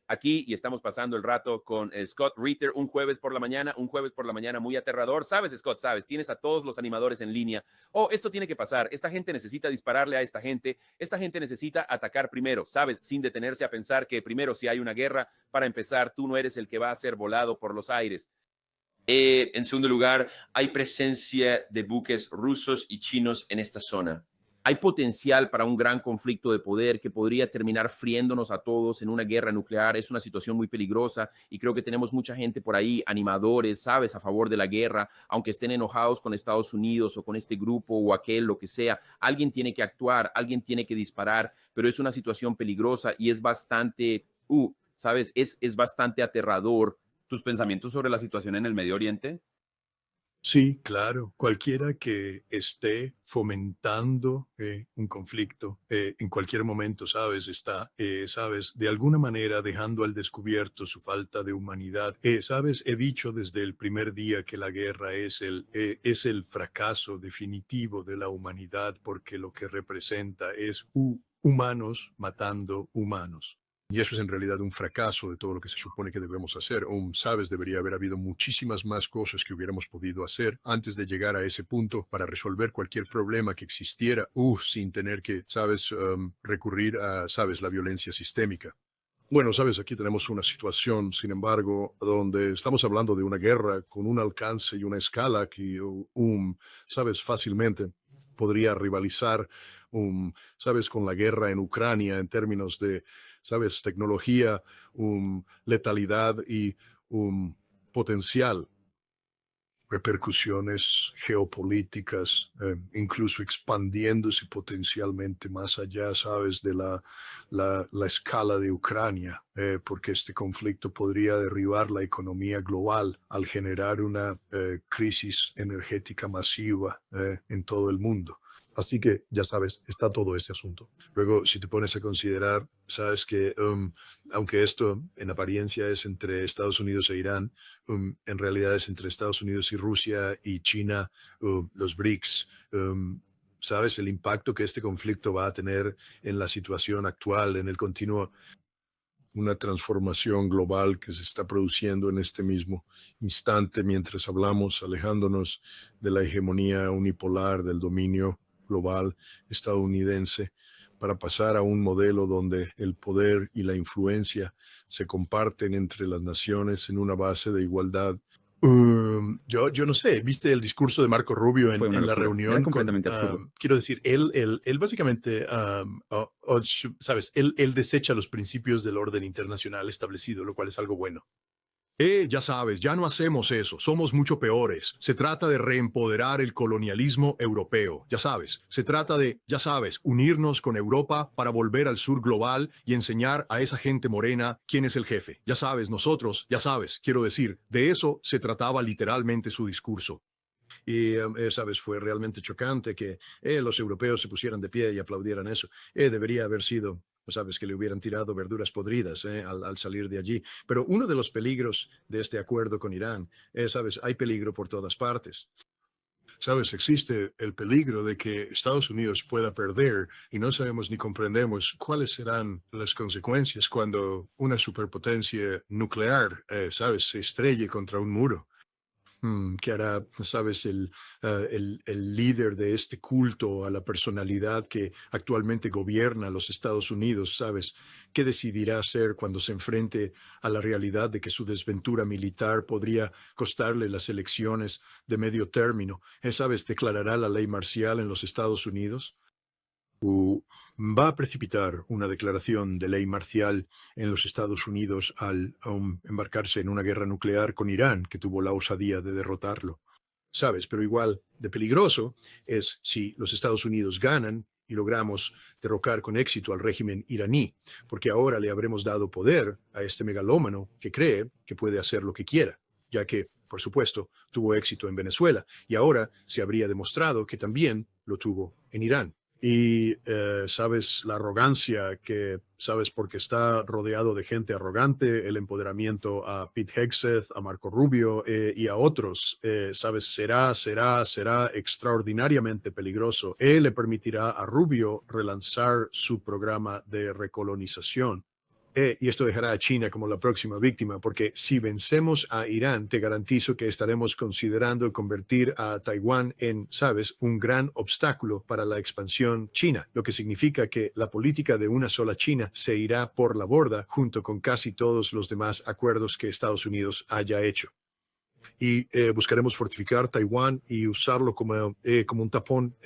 aquí y estamos pasando el rato con Scott Ritter un jueves por la mañana muy aterrador. Sabes, Scott, sabes, tienes a todos los animadores en línea. Oh, esto tiene que pasar. Esta gente necesita dispararle a esta gente. Esta gente necesita atacar primero, sabes, sin detenerse a pensar que primero si hay una guerra, para empezar, tú no eres el que va a ser volado por los aires. En segundo lugar, hay presencia de buques rusos y chinos en esta zona. Hay potencial para un gran conflicto de poder que podría terminar friéndonos a todos en una guerra nuclear. Es una situación muy peligrosa y creo que tenemos mucha gente por ahí, animadores, sabes, a favor de la guerra, aunque estén enojados con Estados Unidos o con este grupo o aquel, lo que sea. Alguien tiene que actuar, alguien tiene que disparar, pero es una situación peligrosa y es bastante, sabes, es bastante aterrador. ¿Tus pensamientos sobre la situación en el Medio Oriente? Sí, claro. Cualquiera que esté fomentando un conflicto en cualquier momento, sabes, está, sabes, de alguna manera dejando al descubierto su falta de humanidad. Sabes, he dicho desde el primer día que la guerra es el fracaso definitivo de la humanidad porque lo que representa es humanos matando humanos. Y eso es en realidad un fracaso de todo lo que se supone que debemos hacer. Sabes, debería haber habido muchísimas más cosas que hubiéramos podido hacer antes de llegar a ese punto para resolver cualquier problema que existiera, sin tener que, sabes, recurrir a, sabes, la violencia sistémica. Bueno, sabes, aquí tenemos una situación, sin embargo, donde estamos hablando de una guerra con un alcance y una escala que, sabes, fácilmente podría rivalizar, sabes, con la guerra en Ucrania en términos de, sabes, tecnología, letalidad y potencial repercusiones geopolíticas, incluso expandiéndose potencialmente más allá, sabes, de la escala de Ucrania, porque este conflicto podría derribar la economía global al generar una crisis energética masiva en todo el mundo. Así que, ya sabes, está todo ese asunto. Luego, si te pones a considerar, sabes que aunque esto en apariencia es entre Estados Unidos e Irán, en realidad es entre Estados Unidos y Rusia y China, los BRICS. ¿Sabes? El impacto que este conflicto va a tener en la situación actual, en el continuo, una transformación global que se está produciendo en este mismo instante mientras hablamos, alejándonos de la hegemonía unipolar del dominio global estadounidense para pasar a un modelo donde el poder y la influencia se comparten entre las naciones en una base de igualdad. Yo no sé, ¿viste el discurso de Marco Rubio Fue una en la locura, era reunión con, completamente absurdo. quiero decir, él básicamente, sabes, él desecha los principios del orden internacional establecido, lo cual es algo bueno. Ya sabes, ya no hacemos eso, somos mucho peores. Se trata de reempoderar el colonialismo europeo, ya sabes. Se trata de, ya sabes, unirnos con Europa para volver al sur global y enseñar a esa gente morena quién es el jefe. Ya sabes, nosotros, ya sabes, quiero decir, de eso se trataba literalmente su discurso. Y, sabes, fue realmente chocante que los europeos se pusieran de pie y aplaudieran eso. Debería haber sido, sabes, que le hubieran tirado verduras podridas al salir de allí. Pero uno de los peligros de este acuerdo con Irán, sabes, hay peligro por todas partes. Sabes, existe el peligro de que Estados Unidos pueda perder y no sabemos ni comprendemos cuáles serán las consecuencias cuando una superpotencia nuclear, sabes, se estrelle contra un muro. Que hará, sabes, el líder de este culto a la personalidad que actualmente gobierna los Estados Unidos, sabes, qué decidirá hacer cuando se enfrente a la realidad de que su desventura militar podría costarle las elecciones de medio término. Sabes, declarará la ley marcial en los Estados Unidos. Va a precipitar una declaración de ley marcial en los Estados Unidos al embarcarse en una guerra nuclear con Irán, que tuvo la osadía de derrotarlo. Sabes, pero igual de peligroso es si los Estados Unidos ganan y logramos derrocar con éxito al régimen iraní, porque ahora le habremos dado poder a este megalómano que cree que puede hacer lo que quiera, ya que, por supuesto, tuvo éxito en Venezuela y ahora se habría demostrado que también lo tuvo en Irán. Y, sabes, la arrogancia que, sabes, porque está rodeado de gente arrogante, el empoderamiento a Pete Hegseth, a Marco Rubio y a otros, sabes, será extraordinariamente peligroso. Él le permitirá a Rubio relanzar su programa de recolonización. Y esto dejará a China como la próxima víctima, porque si vencemos a Irán, te garantizo que estaremos considerando convertir a Taiwán en, sabes, un gran obstáculo para la expansión china, lo que significa que la política de una sola China se irá por la borda junto con casi todos los demás acuerdos que Estados Unidos haya hecho. Y buscaremos fortificar Taiwán y usarlo como un tapón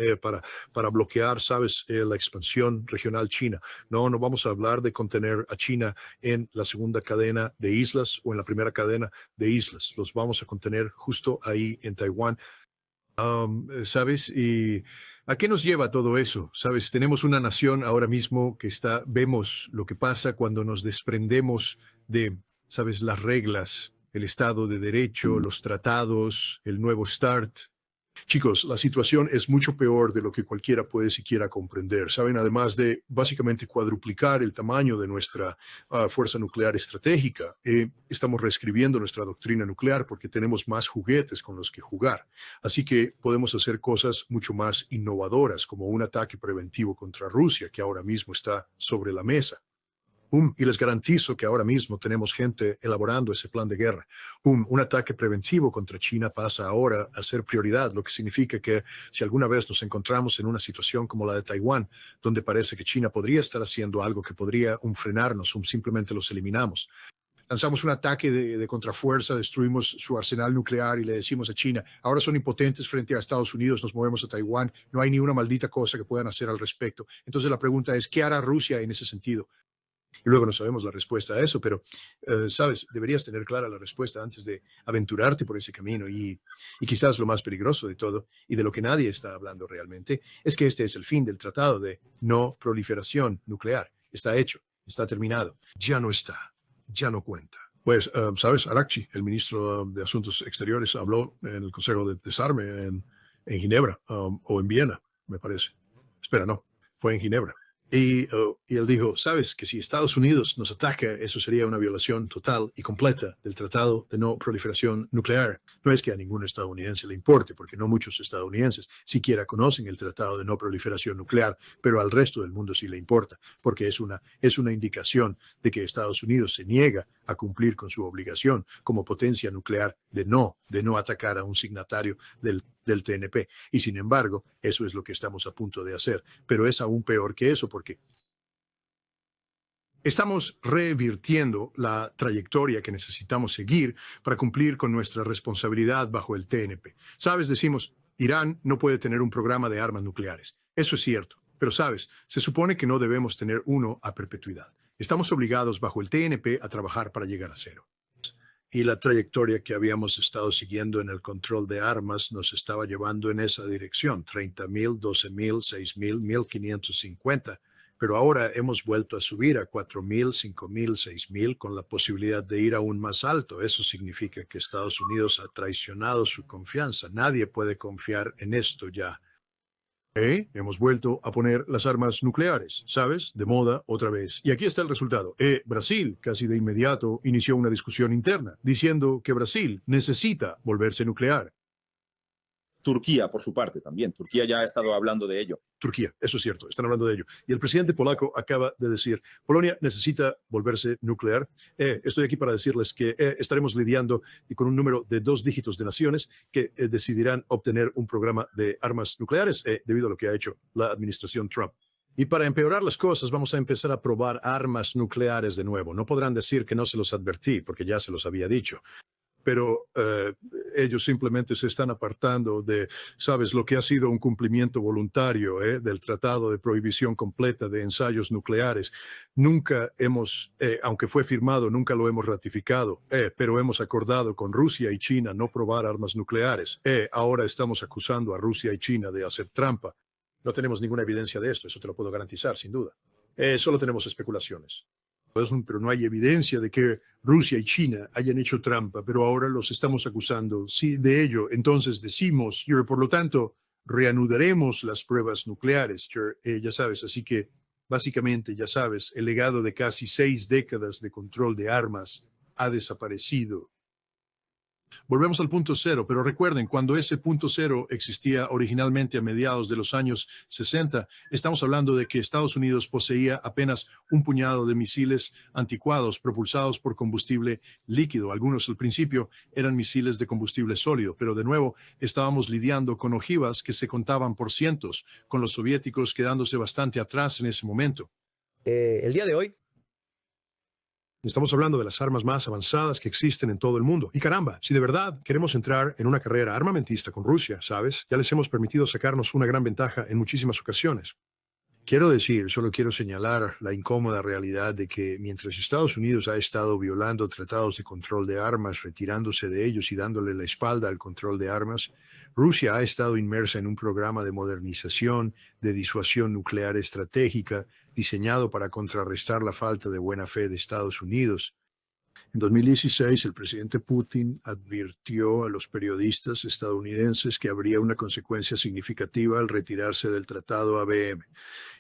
para bloquear, sabes, la expansión regional china. No vamos a hablar de contener a China en la segunda cadena de islas o en la primera cadena de islas. Los vamos a contener justo ahí en Taiwán. ¿Sabes? ¿Y a qué nos lleva todo eso? ¿Sabes? Tenemos una nación ahora mismo que vemos lo que pasa cuando nos desprendemos de, ¿sabes? Las reglas, el Estado de Derecho, los tratados, el nuevo START. Chicos, la situación es mucho peor de lo que cualquiera puede siquiera comprender. Saben, además de básicamente cuadruplicar el tamaño de nuestra fuerza nuclear estratégica, estamos reescribiendo nuestra doctrina nuclear porque tenemos más juguetes con los que jugar. Así que podemos hacer cosas mucho más innovadoras, como un ataque preventivo contra Rusia, que ahora mismo está sobre la mesa. Y les garantizo que ahora mismo tenemos gente elaborando ese plan de guerra. Un ataque preventivo contra China pasa ahora a ser prioridad, lo que significa que si alguna vez nos encontramos en una situación como la de Taiwán, donde parece que China podría estar haciendo algo que podría frenarnos, simplemente los eliminamos. Lanzamos un ataque de contrafuerza, destruimos su arsenal nuclear y le decimos a China, ahora son impotentes frente a Estados Unidos, nos movemos a Taiwán, no hay ni una maldita cosa que puedan hacer al respecto. Entonces la pregunta es, ¿qué hará Rusia en ese sentido? Y luego no sabemos la respuesta a eso, pero, sabes, deberías tener clara la respuesta antes de aventurarte por ese camino. Y quizás lo más peligroso de todo, y de lo que nadie está hablando realmente, es que este es el fin del Tratado de No Proliferación Nuclear. Está hecho, está terminado. Ya no está, ya no cuenta. Pues, sabes, Arakchi, el ministro de Asuntos Exteriores, habló en el Consejo de Desarme en Ginebra, o en Viena, me parece. Espera, no, fue en Ginebra. Y él dijo, sabes que si Estados Unidos nos ataca, eso sería una violación total y completa del Tratado de No Proliferación Nuclear. No es que a ningún estadounidense le importe, porque no muchos estadounidenses siquiera conocen el Tratado de No Proliferación Nuclear, pero al resto del mundo sí le importa, porque es una indicación de que Estados Unidos se niega a cumplir con su obligación como potencia nuclear de no atacar a un signatario del TNP. Y sin embargo, eso es lo que estamos a punto de hacer. Pero es aún peor que eso porque estamos revirtiendo la trayectoria que necesitamos seguir para cumplir con nuestra responsabilidad bajo el TNP. Sabes, decimos, Irán no puede tener un programa de armas nucleares. Eso es cierto. Pero sabes, se supone que no debemos tener uno a perpetuidad. Estamos obligados bajo el TNP a trabajar para llegar a cero. Y la trayectoria que habíamos estado siguiendo en el control de armas nos estaba llevando en esa dirección, 30,000, 12,000, 6,000, 1,550. Pero ahora hemos vuelto a subir a 4,000, 5,000, 6,000 con la posibilidad de ir aún más alto. Eso significa que Estados Unidos ha traicionado su confianza. Nadie puede confiar en esto ya. Hemos vuelto a poner las armas nucleares, ¿sabes? De moda otra vez. Y aquí está el resultado. Brasil, casi de inmediato, inició una discusión interna, diciendo que Brasil necesita volverse nuclear. Turquía, por su parte, también. Turquía ya ha estado hablando de ello. Turquía, eso es cierto, están hablando de ello. Y el presidente polaco acaba de decir, Polonia necesita volverse nuclear. Estoy aquí para decirles que estaremos lidiando con un número de 2 dígitos de naciones que decidirán obtener un programa de armas nucleares debido a lo que ha hecho la administración Trump. Y para empeorar las cosas, vamos a empezar a probar armas nucleares de nuevo. No podrán decir que no se los advertí, porque ya se los había dicho. Pero ellos simplemente se están apartando de, sabes, lo que ha sido un cumplimiento voluntario del Tratado de Prohibición Completa de Ensayos Nucleares. Nunca hemos, aunque fue firmado, nunca lo hemos ratificado, pero hemos acordado con Rusia y China no probar armas nucleares. Ahora estamos acusando a Rusia y China de hacer trampa. No tenemos ninguna evidencia de esto, eso te lo puedo garantizar, sin duda. Solo tenemos especulaciones. Pero no hay evidencia de que Rusia y China hayan hecho trampa, pero ahora los estamos acusando sí, de ello. Entonces decimos, por lo tanto, reanudaremos las pruebas nucleares, ya sabes. Así que, básicamente, ya sabes, el legado de casi 6 décadas de control de armas ha desaparecido. Volvemos al punto cero, pero recuerden, cuando ese punto cero existía originalmente a mediados de los años 60, estamos hablando de que Estados Unidos poseía apenas un puñado de misiles anticuados propulsados por combustible líquido. Algunos al principio eran misiles de combustible sólido, pero de nuevo estábamos lidiando con ojivas que se contaban por cientos, con los soviéticos quedándose bastante atrás en ese momento. El día de hoy, Estamos hablando de las armas más avanzadas que existen en todo el mundo. Y caramba, si de verdad queremos entrar en una carrera armamentista con Rusia, ¿sabes? Ya les hemos permitido sacarnos una gran ventaja en muchísimas ocasiones. Quiero decir, solo quiero señalar la incómoda realidad de que mientras Estados Unidos ha estado violando tratados de control de armas, retirándose de ellos y dándole la espalda al control de armas, Rusia ha estado inmersa en un programa de modernización, de disuasión nuclear estratégica, diseñado para contrarrestar la falta de buena fe de Estados Unidos. En 2016, el presidente Putin advirtió a los periodistas estadounidenses que habría una consecuencia significativa al retirarse del Tratado ABM.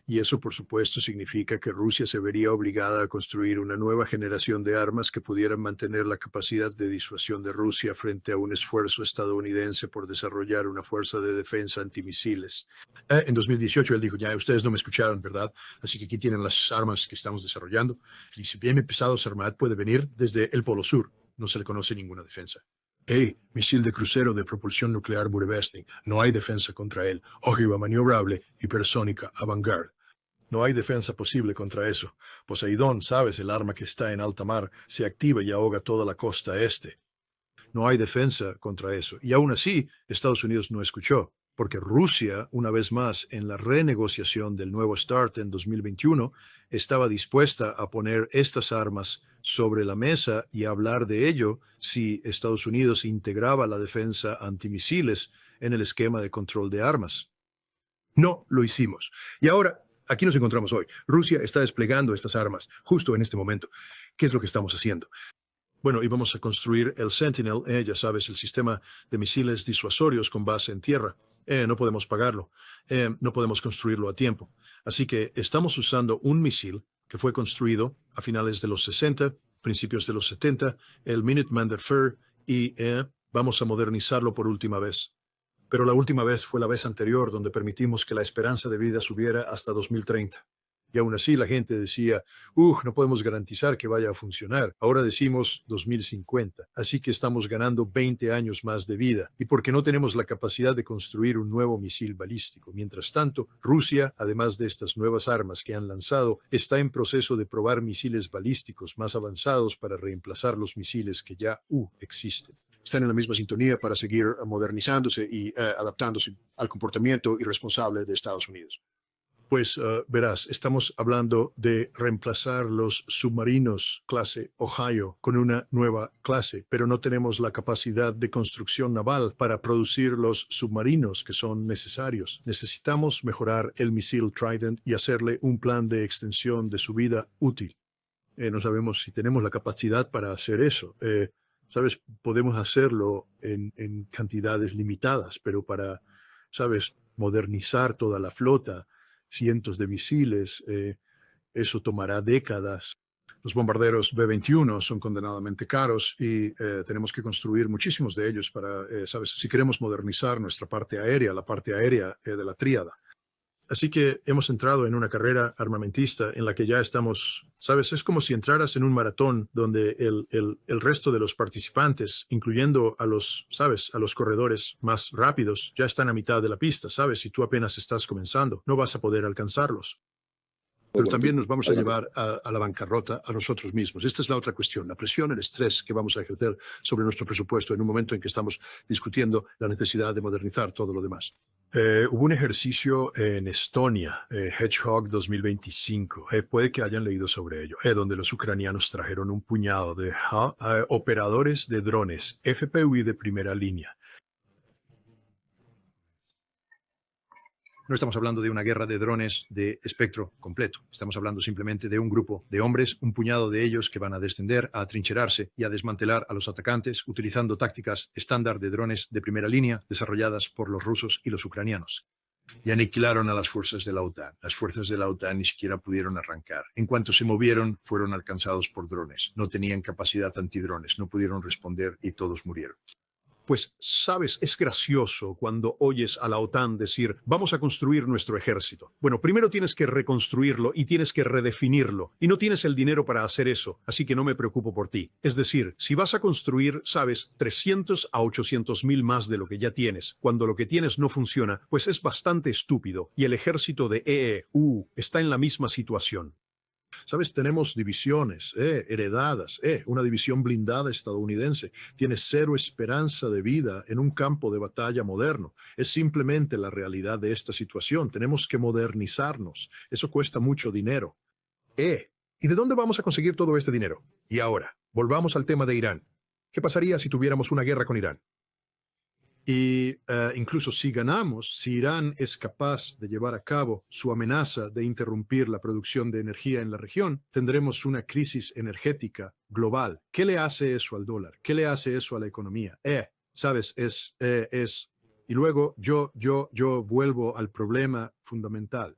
Y eso, por supuesto, significa que Rusia se vería obligada a construir una nueva generación de armas que pudieran mantener la capacidad de disuasión de Rusia frente a un esfuerzo estadounidense por desarrollar una fuerza de defensa antimisiles. En 2018 él dijo, ya ustedes no me escucharon, ¿verdad? Así que aquí tienen las armas que estamos desarrollando. El ICBM pesado Sarmat puede venir desde el Polo Sur. No se le conoce ninguna defensa. Hey, misil de crucero de propulsión nuclear Burevestnik. No hay defensa contra él. Ojiva maniobrable, hipersónica, avant-garde. No hay defensa posible contra eso. Poseidón, sabes, el arma que está en alta mar, se activa y ahoga toda la costa este. No hay defensa contra eso. Y aún así, Estados Unidos no escuchó, porque Rusia, una vez más, en la renegociación del nuevo START en 2021, estaba dispuesta a poner estas armas sobre la mesa y hablar de ello si Estados Unidos integraba la defensa antimisiles en el esquema de control de armas. No lo hicimos. Y ahora, aquí nos encontramos hoy. Rusia está desplegando estas armas justo en este momento. ¿Qué es lo que estamos haciendo? Bueno, íbamos a construir el Sentinel, ya sabes, el sistema de misiles disuasorios con base en tierra. No podemos pagarlo. No podemos construirlo a tiempo. Así que estamos usando un misil que fue construido a finales de los 60, principios de los 70, el Minuteman der Fuhrer, y vamos a modernizarlo por última vez. Pero la última vez fue la vez anterior donde permitimos que la esperanza de vida subiera hasta 2030. Y aún así la gente decía, no podemos garantizar que vaya a funcionar. Ahora decimos 2050. Así que estamos ganando 20 años más de vida. Y porque no tenemos la capacidad de construir un nuevo misil balístico. Mientras tanto, Rusia, además de estas nuevas armas que han lanzado, está en proceso de probar misiles balísticos más avanzados para reemplazar los misiles que ya existen. Están en la misma sintonía para seguir modernizándose y adaptándose al comportamiento irresponsable de Estados Unidos. Pues verás, estamos hablando de reemplazar los submarinos clase Ohio con una nueva clase, pero no tenemos la capacidad de construcción naval para producir los submarinos que son necesarios. Necesitamos mejorar el misil Trident y hacerle un plan de extensión de su vida útil. No sabemos si tenemos la capacidad para hacer eso. ¿Sabes? Podemos hacerlo en cantidades limitadas, pero para, ¿sabes? Modernizar toda la flota, cientos de misiles, eso tomará décadas. Los bombarderos B-21 son condenadamente caros y tenemos que construir muchísimos de ellos para, ¿sabes? Si queremos modernizar nuestra parte aérea, la parte aérea de la tríada. Así que hemos entrado en una carrera armamentista en la que ya estamos, ¿sabes? Es como si entraras en un maratón donde el resto de los participantes, incluyendo a los, ¿sabes? A los corredores más rápidos, ya están a mitad de la pista, ¿sabes? Si tú apenas estás comenzando, no vas a poder alcanzarlos. Pero también nos vamos a llevar a la bancarrota a nosotros mismos. Esta es la otra cuestión, la presión, el estrés que vamos a ejercer sobre nuestro presupuesto en un momento en que estamos discutiendo la necesidad de modernizar todo lo demás. Hubo un ejercicio en Estonia, Hedgehog 2025, puede que hayan leído sobre ello, donde los ucranianos trajeron un puñado de operadores de drones, FPV de primera línea. No estamos hablando de una guerra de drones de espectro completo. Estamos hablando simplemente de un grupo de hombres, un puñado de ellos que van a descender, a atrincherarse y a desmantelar a los atacantes utilizando tácticas estándar de drones de primera línea desarrolladas por los rusos y los ucranianos. Y aniquilaron a las fuerzas de la OTAN. Las fuerzas de la OTAN ni siquiera pudieron arrancar. En cuanto se movieron, fueron alcanzados por drones. No tenían capacidad antidrones, no pudieron responder y todos murieron. Pues, sabes, es gracioso cuando oyes a la OTAN decir, vamos a construir nuestro ejército. Bueno, primero tienes que reconstruirlo y tienes que redefinirlo. Y no tienes el dinero para hacer eso, así que no me preocupo por ti. Es decir, si vas a construir, sabes, 300 a 800 mil más de lo que ya tienes, cuando lo que tienes no funciona, pues es bastante estúpido. Y el ejército de EEU está en la misma situación. Sabes, tenemos divisiones heredadas. Una división blindada estadounidense tiene cero esperanza de vida en un campo de batalla moderno. Es simplemente la realidad de esta situación. Tenemos que modernizarnos. Eso cuesta mucho dinero. ¿Y de dónde vamos a conseguir todo este dinero? Y ahora, volvamos al tema de Irán. ¿Qué pasaría si tuviéramos una guerra con Irán? Y incluso si ganamos, si Irán es capaz de llevar a cabo su amenaza de interrumpir la producción de energía en la región, tendremos una crisis energética global. ¿Qué le hace eso al dólar? ¿Qué le hace eso a la economía? ¿Sabes? Y luego yo vuelvo al problema fundamental.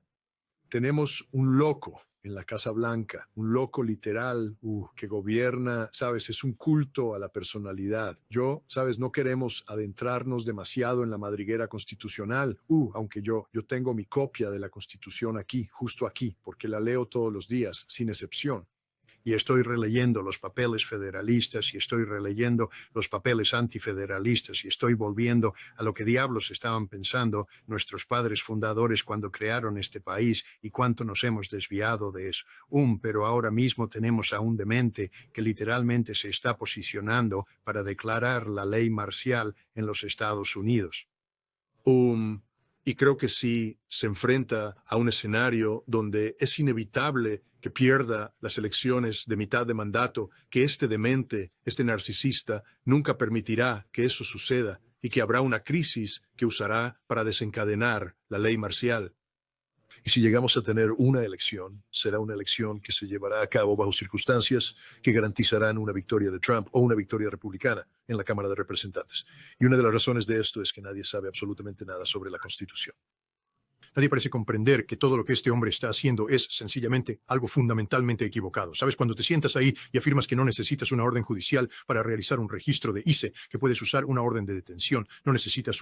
Tenemos un loco en la Casa Blanca, un loco literal que gobierna, sabes, es un culto a la personalidad. Sabes, no queremos adentrarnos demasiado en la madriguera constitucional, aunque yo tengo mi copia de la Constitución aquí, justo aquí, porque la leo todos los días, sin excepción. Y estoy releyendo los papeles federalistas y estoy releyendo los papeles antifederalistas y estoy volviendo a lo que diablos estaban pensando nuestros padres fundadores cuando crearon este país y cuánto nos hemos desviado de eso. Pero ahora mismo tenemos a un demente que literalmente se está posicionando para declarar la ley marcial en los Estados Unidos. Y creo que si se enfrenta a un escenario donde es inevitable que pierda las elecciones de mitad de mandato, que este demente, este narcisista, nunca permitirá que eso suceda y que habrá una crisis que usará para desencadenar la ley marcial. Y si llegamos a tener una elección, será una elección que se llevará a cabo bajo circunstancias que garantizarán una victoria de Trump o una victoria republicana en la Cámara de Representantes. Y una de las razones de esto es que nadie sabe absolutamente nada sobre la Constitución. Nadie parece comprender que todo lo que este hombre está haciendo es sencillamente algo fundamentalmente equivocado. ¿Sabes? Cuando te sientas ahí y afirmas que no necesitas una orden judicial para realizar un registro de ICE, que puedes usar una orden de detención, no necesitas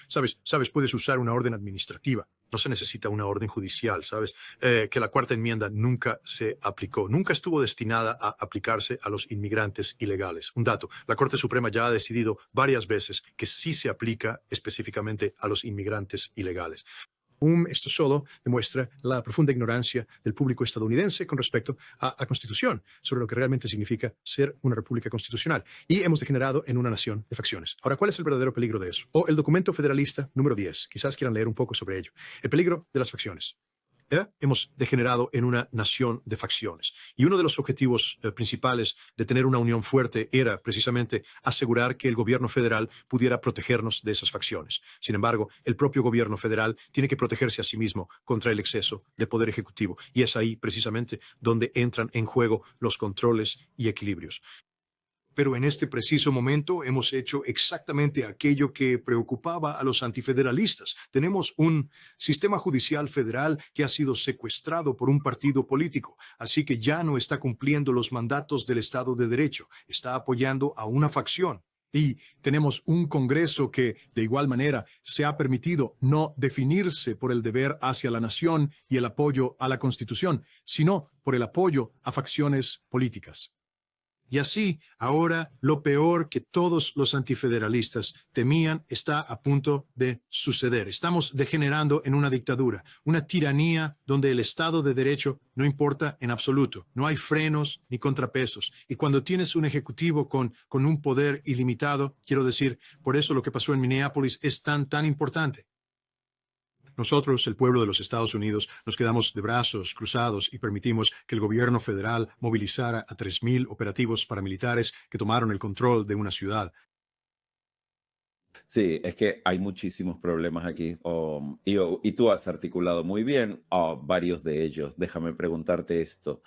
¿sabes? Puedes usar una orden administrativa. No se necesita una orden judicial, ¿sabes? Que la Cuarta Enmienda nunca se aplicó, nunca estuvo destinada a aplicarse a los inmigrantes ilegales. Un dato, la Corte Suprema ya ha decidido varias veces que sí se aplica específicamente a los inmigrantes ilegales. Esto solo demuestra la profunda ignorancia del público estadounidense con respecto a la Constitución, sobre lo que realmente significa ser una república constitucional. Y hemos degenerado en una nación de facciones. Ahora, ¿cuál es el verdadero peligro de eso? El documento federalista número 10. Quizás quieran leer un poco sobre ello. El peligro de las facciones. Hemos degenerado en una nación de facciones. Y uno de los objetivos principales de tener una unión fuerte era precisamente asegurar que el gobierno federal pudiera protegernos de esas facciones. Sin embargo, el propio gobierno federal tiene que protegerse a sí mismo contra el exceso de poder ejecutivo. Y es ahí precisamente donde entran en juego los controles y equilibrios. Pero en este preciso momento hemos hecho exactamente aquello que preocupaba a los antifederalistas. Tenemos un sistema judicial federal que ha sido secuestrado por un partido político, así que ya no está cumpliendo los mandatos del Estado de Derecho, está apoyando a una facción. Y tenemos un Congreso que, de igual manera, se ha permitido no definirse por el deber hacia la nación y el apoyo a la Constitución, sino por el apoyo a facciones políticas. Y así, ahora, lo peor que todos los antifederalistas temían está a punto de suceder. Estamos degenerando en una dictadura, una tiranía donde el Estado de Derecho no importa en absoluto. No hay frenos ni contrapesos. Y cuando tienes un ejecutivo con un poder ilimitado, quiero decir, por eso lo que pasó en Minneapolis es tan importante. Nosotros, el pueblo de los Estados Unidos, nos quedamos de brazos cruzados y permitimos que el gobierno federal movilizara a 3,000 operativos paramilitares que tomaron el control de una ciudad. Sí, es que hay muchísimos problemas aquí y tú has articulado muy bien varios de ellos. Déjame preguntarte esto.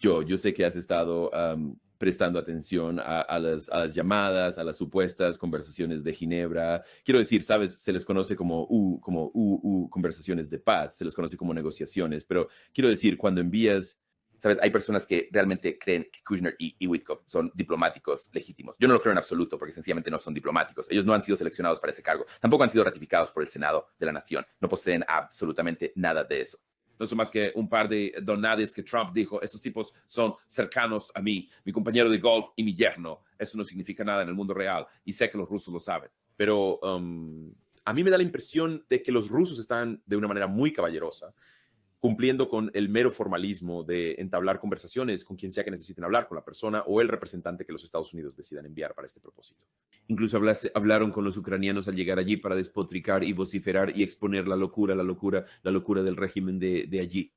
Yo sé que has estado prestando atención a las llamadas, a las supuestas conversaciones de Ginebra. Quiero decir, sabes, se les conoce como conversaciones de paz, se les conoce como negociaciones, pero quiero decir, cuando envías, sabes, hay personas que realmente creen que Kushner y Witkoff son diplomáticos legítimos. Yo no lo creo en absoluto, porque sencillamente no son diplomáticos. Ellos no han sido seleccionados para ese cargo. Tampoco han sido ratificados por el Senado de la Nación. No poseen absolutamente nada de eso. No son más que un par de donades que Trump dijo, estos tipos son cercanos a mí, mi compañero de golf y mi yerno. Eso no significa nada en el mundo real y sé que los rusos lo saben. Pero a mí me da la impresión de que los rusos están de una manera muy caballerosa cumpliendo con el mero formalismo de entablar conversaciones con quien sea que necesiten hablar, con la persona o el representante que los Estados Unidos decidan enviar para este propósito. Incluso hablaron con los ucranianos al llegar allí para despotricar y vociferar y exponer la locura del régimen de allí.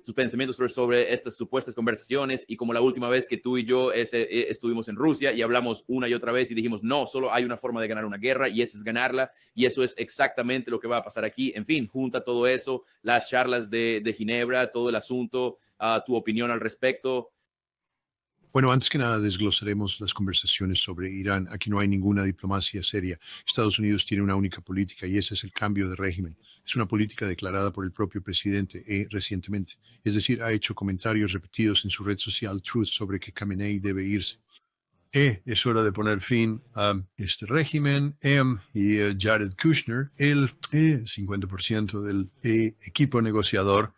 Sus pensamientos sobre estas supuestas conversaciones y como la última vez que tú y yo estuvimos en Rusia y hablamos una y otra vez y dijimos, no, solo hay una forma de ganar una guerra y esa es ganarla y eso es exactamente lo que va a pasar aquí. En fin, junta todo eso, las charlas de Ginebra, todo el asunto, tu opinión al respecto. Bueno, antes que nada desglosaremos las conversaciones sobre Irán. Aquí no hay ninguna diplomacia seria. Estados Unidos tiene una única política y ese es el cambio de régimen. Es una política declarada por el propio presidente recientemente. Es decir, ha hecho comentarios repetidos en su red social Truth sobre que Khamenei debe irse. Es hora de poner fin a este régimen. Y Jared Kushner, el 50% del equipo negociador,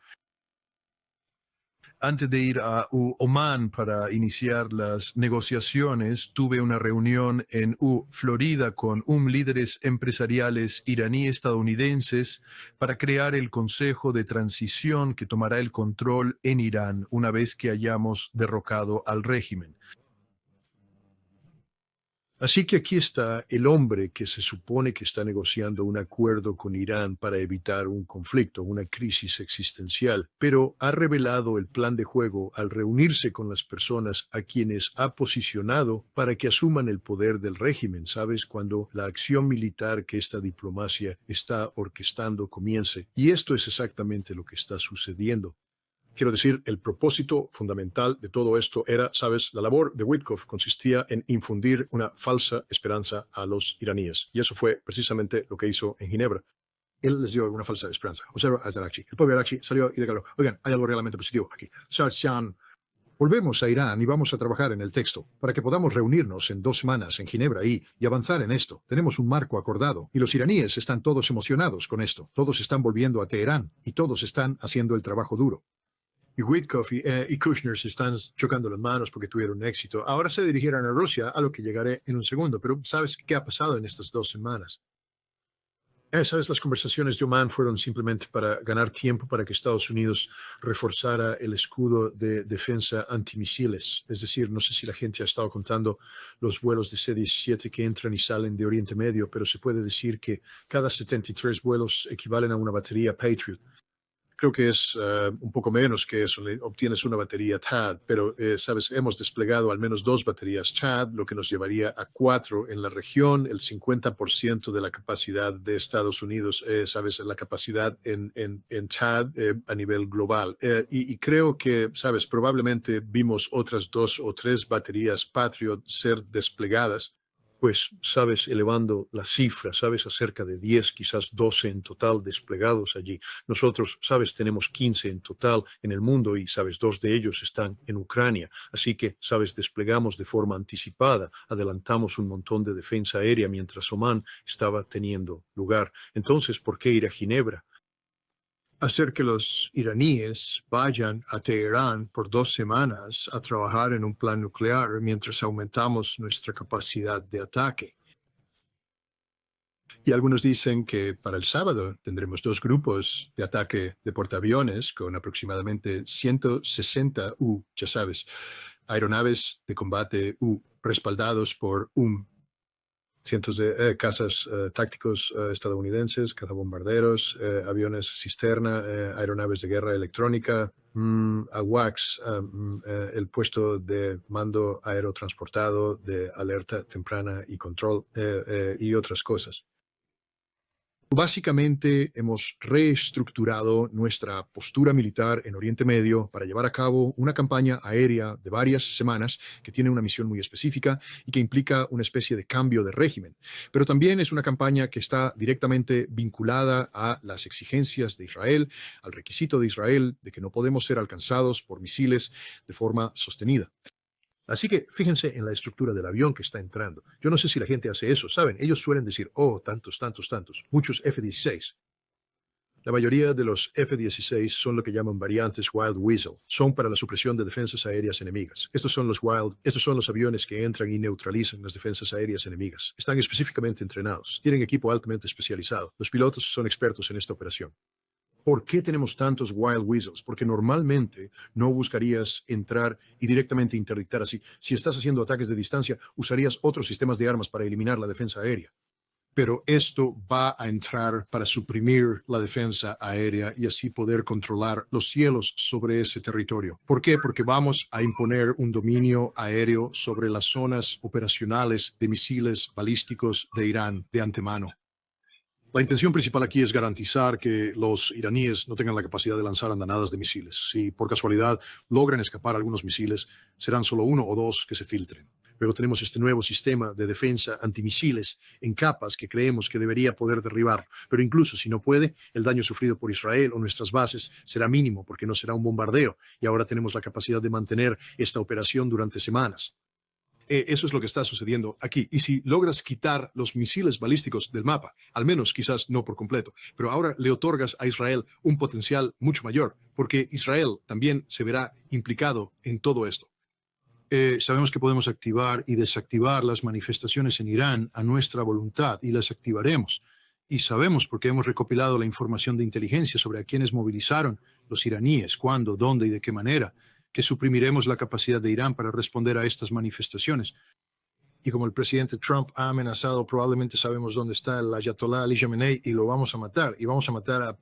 antes de ir a Omán para iniciar las negociaciones, tuve una reunión en Florida con líderes empresariales iraní-estadounidenses para crear el Consejo de Transición que tomará el control en Irán una vez que hayamos derrocado al régimen. Así que aquí está el hombre que se supone que está negociando un acuerdo con Irán para evitar un conflicto, una crisis existencial, pero ha revelado el plan de juego al reunirse con las personas a quienes ha posicionado para que asuman el poder del régimen, ¿sabes? Cuando la acción militar que esta diplomacia está orquestando comience. Y esto es exactamente lo que está sucediendo. Quiero decir, el propósito fundamental de todo esto era, sabes, la labor de Witkoff consistía en infundir una falsa esperanza a los iraníes. Y eso fue precisamente lo que hizo en Ginebra. Él les dio una falsa esperanza. Observa a Arakchi. El pobre Arakchi salió y declaró, oigan, hay algo realmente positivo aquí. Sarchan, volvemos a Irán y vamos a trabajar en el texto para que podamos reunirnos en 2 semanas en Ginebra y avanzar en esto. Tenemos un marco acordado y los iraníes están todos emocionados con esto. Todos están volviendo a Teherán y todos están haciendo el trabajo duro. Y Witkoff y Kushner se están chocando las manos porque tuvieron éxito. Ahora se dirigirán a Rusia, a lo que llegaré en un segundo. Pero ¿sabes qué ha pasado en estas 2 semanas? ¿Sabes? Las conversaciones de Oman fueron simplemente para ganar tiempo para que Estados Unidos reforzara el escudo de defensa antimisiles. Es decir, no sé si la gente ha estado contando los vuelos de C-17 que entran y salen de Oriente Medio, pero se puede decir que cada 73 vuelos equivalen a una batería Patriot. Creo que es un poco menos que eso, obtienes una batería THAAD, pero, sabes, hemos desplegado al menos 2 baterías THAAD, lo que nos llevaría a 4 en la región, el 50% de la capacidad de Estados Unidos, sabes, la capacidad en THAAD a nivel global. Y creo que, sabes, probablemente vimos otras 2 o 3 baterías Patriot ser desplegadas. Pues, sabes, elevando la cifra, sabes, a cerca de 10, quizás 12 en total desplegados allí. Nosotros, sabes, tenemos 15 en total en el mundo y, sabes, 2 de ellos están en Ucrania. Así que, sabes, desplegamos de forma anticipada, adelantamos un montón de defensa aérea mientras Omán estaba teniendo lugar. Entonces, ¿por qué ir a Ginebra? Hacer que los iraníes vayan a Teherán por 2 semanas a trabajar en un plan nuclear mientras aumentamos nuestra capacidad de ataque. Y algunos dicen que para el sábado tendremos 2 grupos de ataque de portaaviones con aproximadamente 160 ya sabes, aeronaves de combate respaldados por cientos de cazas tácticos estadounidenses, cazabombarderos, aviones cisterna, aeronaves de guerra electrónica, AWACS, el puesto de mando aerotransportado de alerta temprana y control y otras cosas. Básicamente hemos reestructurado nuestra postura militar en Oriente Medio para llevar a cabo una campaña aérea de varias semanas que tiene una misión muy específica y que implica una especie de cambio de régimen. Pero también es una campaña que está directamente vinculada a las exigencias de Israel, al requisito de Israel de que no podemos ser alcanzados por misiles de forma sostenida. Así que fíjense en la estructura del avión que está entrando. Yo no sé si la gente hace eso, ¿saben? Ellos suelen decir, oh, tantos, tantos, tantos, muchos F-16. La mayoría de los F-16 son lo que llaman variantes Wild Weasel. Son para la supresión de defensas aéreas enemigas. Estos son los aviones que entran y neutralizan las defensas aéreas enemigas. Están específicamente entrenados. Tienen equipo altamente especializado. Los pilotos son expertos en esta operación. ¿Por qué tenemos tantos Wild Weasels? Porque normalmente no buscarías entrar y directamente interdictar así. Si estás haciendo ataques de distancia, usarías otros sistemas de armas para eliminar la defensa aérea. Pero esto va a entrar para suprimir la defensa aérea y así poder controlar los cielos sobre ese territorio. ¿Por qué? Porque vamos a imponer un dominio aéreo sobre las zonas operacionales de misiles balísticos de Irán de antemano. La intención principal aquí es garantizar que los iraníes no tengan la capacidad de lanzar andanadas de misiles. Si por casualidad logran escapar algunos misiles, serán solo uno o dos que se filtren. Luego tenemos este nuevo sistema de defensa antimisiles en capas que creemos que debería poder derribar. Pero incluso si no puede, el daño sufrido por Israel o nuestras bases será mínimo porque no será un bombardeo. Y ahora tenemos la capacidad de mantener esta operación durante semanas. Eso es lo que está sucediendo aquí. Y si logras quitar los misiles balísticos del mapa, al menos quizás no por completo, pero ahora le otorgas a Israel un potencial mucho mayor, porque Israel también se verá implicado en todo esto. Sabemos que podemos activar y desactivar las manifestaciones en Irán a nuestra voluntad y las activaremos. Y sabemos porque hemos recopilado la información de inteligencia sobre a quienes movilizaron los iraníes, cuándo, dónde y de qué manera, que suprimiremos la capacidad de Irán para responder a estas manifestaciones. Y como el presidente Trump ha amenazado, probablemente sabemos dónde está el Ayatollah Ali Khamenei y lo vamos a matar. Y vamos a matar a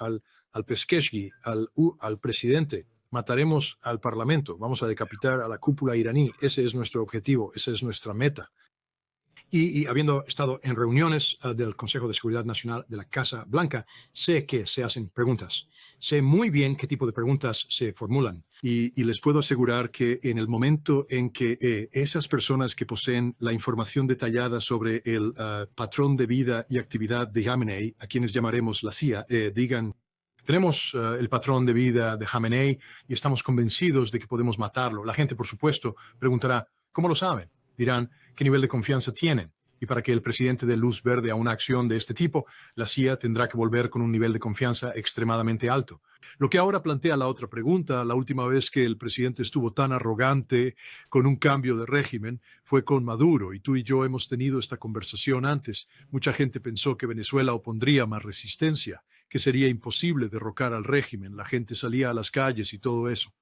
al Peskeshgi, al presidente. Mataremos al parlamento. Vamos a decapitar a la cúpula iraní. Ese es nuestro objetivo, esa es nuestra meta. Y habiendo estado en reuniones del Consejo de Seguridad Nacional de la Casa Blanca, sé que se hacen preguntas. Sé muy bien qué tipo de preguntas se formulan. Y les puedo asegurar que en el momento en que esas personas que poseen la información detallada sobre el patrón de vida y actividad de Khamenei, a quienes llamaremos la CIA, digan, tenemos el patrón de vida de Khamenei y estamos convencidos de que podemos matarlo. La gente, por supuesto, preguntará, ¿cómo lo saben? Dirán, ¿qué nivel de confianza tienen? Y para que el presidente dé luz verde a una acción de este tipo, la CIA tendrá que volver con un nivel de confianza extremadamente alto. Lo que ahora plantea la otra pregunta, la última vez que el presidente estuvo tan arrogante con un cambio de régimen fue con Maduro, y tú y yo hemos tenido esta conversación antes. Mucha gente pensó que Venezuela opondría más resistencia, que sería imposible derrocar al régimen, la gente salía a las calles y todo eso.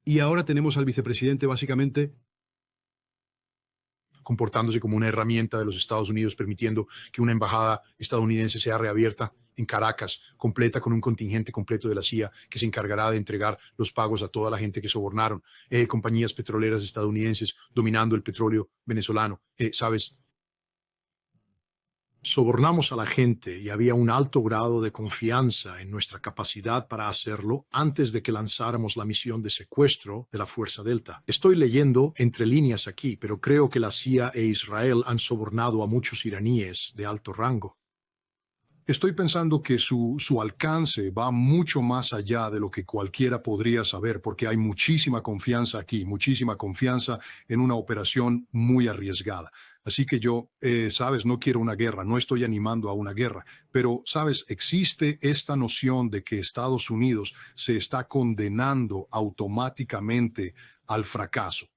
Y ahora tenemos al vicepresidente básicamente comportándose como una herramienta de los Estados Unidos, permitiendo que una embajada estadounidense sea reabierta en Caracas, completa con un contingente completo de la CIA que se encargará de entregar los pagos a toda la gente que sobornaron, compañías petroleras estadounidenses dominando el petróleo venezolano, ¿sabes? Sobornamos a la gente y había un alto grado de confianza en nuestra capacidad para hacerlo antes de que lanzáramos la misión de secuestro de la Fuerza Delta. Estoy leyendo entre líneas aquí, pero creo que la CIA e Israel han sobornado a muchos iraníes de alto rango. Estoy pensando que su alcance va mucho más allá de lo que cualquiera podría saber, porque hay muchísima confianza aquí, muchísima confianza en una operación muy arriesgada. Así que yo, sabes, no quiero una guerra, no estoy animando a una guerra, pero, sabes, existe esta noción de que Estados Unidos se está condenando automáticamente al fracaso.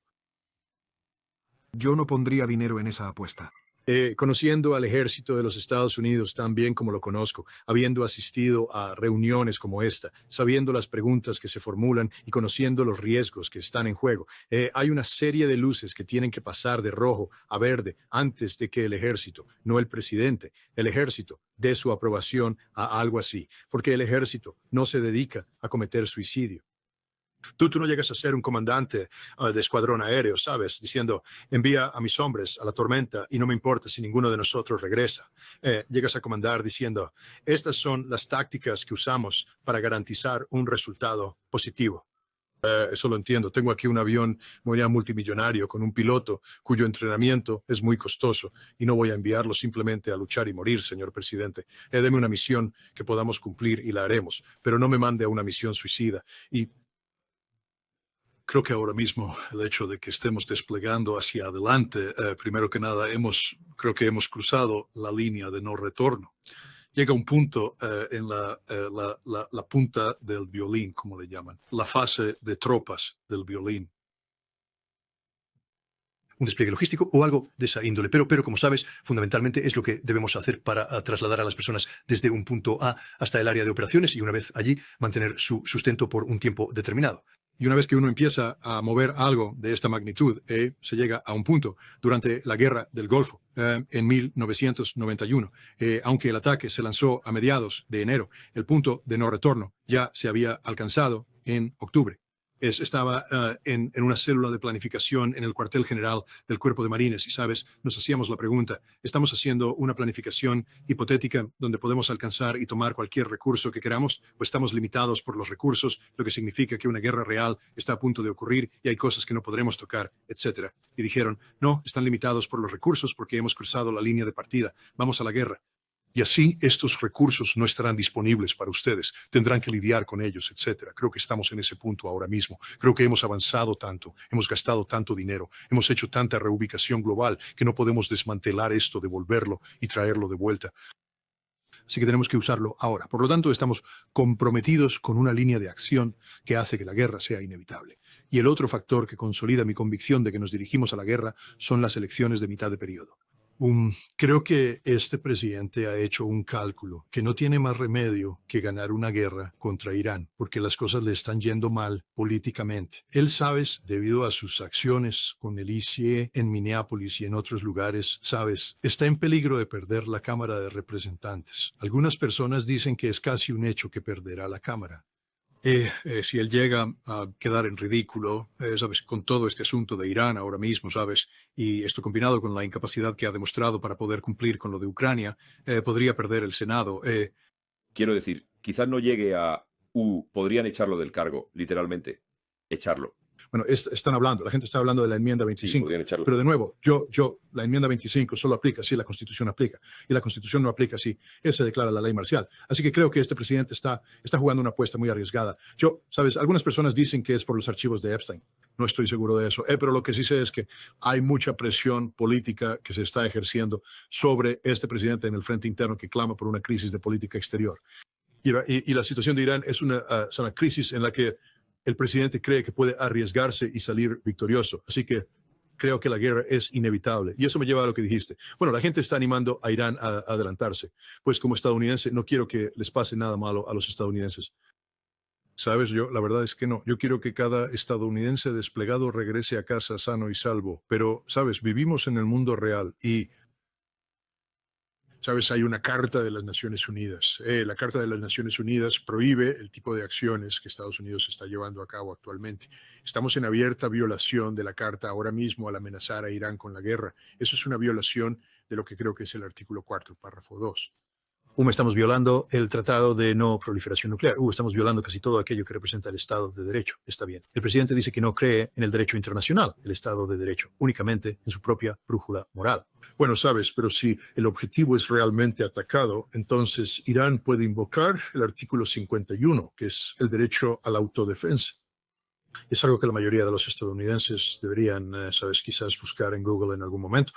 Yo no pondría dinero en esa apuesta. Conociendo al ejército de los Estados Unidos tan bien como lo conozco, habiendo asistido a reuniones como esta, sabiendo las preguntas que se formulan y conociendo los riesgos que están en juego, hay una serie de luces que tienen que pasar de rojo a verde antes de que el ejército, no el presidente, el ejército dé su aprobación a algo así, porque el ejército no se dedica a cometer suicidio. Tú no llegas a ser un comandante de escuadrón aéreo, ¿sabes? Diciendo, envía a mis hombres a la tormenta y no me importa si ninguno de nosotros regresa. Llegas a comandar diciendo, estas son las tácticas que usamos para garantizar un resultado positivo. Eso lo entiendo. Tengo aquí un avión multimillonario con un piloto cuyo entrenamiento es muy costoso y no voy a enviarlo simplemente a luchar y morir, señor presidente. Deme una misión que podamos cumplir y la haremos, pero no me mande a una misión suicida. Y creo que ahora mismo el hecho de que estemos desplegando hacia adelante, primero que nada, creo que hemos cruzado la línea de no retorno. Llega un punto en la punta del violín, como le llaman, la fase de tropas del violín. Un despliegue logístico o algo de esa índole. Pero como sabes, fundamentalmente es lo que debemos hacer para trasladar a las personas desde un punto A hasta el área de operaciones y una vez allí mantener su sustento por un tiempo determinado. Y una vez que uno empieza a mover algo de esta magnitud, se llega a un punto durante la Guerra del Golfo en 1991. Aunque el ataque se lanzó a mediados de enero, el punto de no retorno ya se había alcanzado en octubre. Estaba en una célula de planificación en el cuartel general del Cuerpo de Marines y, ¿sabes? Nos hacíamos la pregunta, ¿estamos haciendo una planificación hipotética donde podemos alcanzar y tomar cualquier recurso que queramos o estamos limitados por los recursos, lo que significa que una guerra real está a punto de ocurrir y hay cosas que no podremos tocar, etcétera? Y dijeron, no, están limitados por los recursos porque hemos cruzado la línea de partida, vamos a la guerra. Y así estos recursos no estarán disponibles para ustedes. Tendrán que lidiar con ellos, etcétera. Creo que estamos en ese punto ahora mismo. Creo que hemos avanzado tanto, hemos gastado tanto dinero, hemos hecho tanta reubicación global que no podemos desmantelar esto, devolverlo y traerlo de vuelta. Así que tenemos que usarlo ahora. Por lo tanto, estamos comprometidos con una línea de acción que hace que la guerra sea inevitable. Y el otro factor que consolida mi convicción de que nos dirigimos a la guerra son las elecciones de mitad de periodo. Creo que este presidente ha hecho un cálculo que no tiene más remedio que ganar una guerra contra Irán, porque las cosas le están yendo mal políticamente. Él, sabes, debido a sus acciones con el ICE en Minneapolis y en otros lugares, sabes, está en peligro de perder la Cámara de Representantes. Algunas personas dicen que es casi un hecho que perderá la Cámara. Si él llega a quedar en ridículo, ¿sabes? Con todo este asunto de Irán ahora mismo, ¿sabes? Y esto combinado con la incapacidad que ha demostrado para poder cumplir con lo de Ucrania, podría perder el Senado. Quiero decir, quizás no llegue a... podrían echarlo del cargo, literalmente. Echarlo. Bueno, están hablando, la gente está hablando de la enmienda 25. Sí, podrían echarlo. Pero de nuevo, la enmienda 25 solo aplica si la Constitución aplica. Y la Constitución no aplica si se declara la ley marcial. Así que creo que este presidente está jugando una apuesta muy arriesgada. ¿Sabes? Algunas personas dicen que es por los archivos de Epstein. No estoy seguro de eso. Pero lo que sí sé es que hay mucha presión política que se está ejerciendo sobre este presidente en el frente interno que clama por una crisis de política exterior. Y la situación de Irán es una crisis en la que el presidente cree que puede arriesgarse y salir victorioso. Así que creo que la guerra es inevitable. Y eso me lleva a lo que dijiste. Bueno, la gente está animando a Irán a adelantarse. Pues como estadounidense no quiero que les pase nada malo a los estadounidenses. ¿Sabes? La verdad es que no. Yo quiero que cada estadounidense desplegado regrese a casa sano y salvo. Pero, ¿sabes? Vivimos en el mundo real y... ¿Sabes? Hay una Carta de las Naciones Unidas. La Carta de las Naciones Unidas prohíbe el tipo de acciones que Estados Unidos está llevando a cabo actualmente. Estamos en abierta violación de la Carta ahora mismo al amenazar a Irán con la guerra. Eso es una violación de lo que creo que es el artículo 4, párrafo 2. Estamos violando el Tratado de No Proliferación Nuclear. Estamos violando casi todo aquello que representa el Estado de Derecho. Está bien. El presidente dice que no cree en el derecho internacional, el Estado de Derecho, únicamente en su propia brújula moral. Bueno, sabes, pero si el objetivo es realmente atacado, entonces Irán puede invocar el artículo 51, que es el derecho a la autodefensa. Es algo que la mayoría de los estadounidenses deberían, sabes, quizás buscar en Google en algún momento.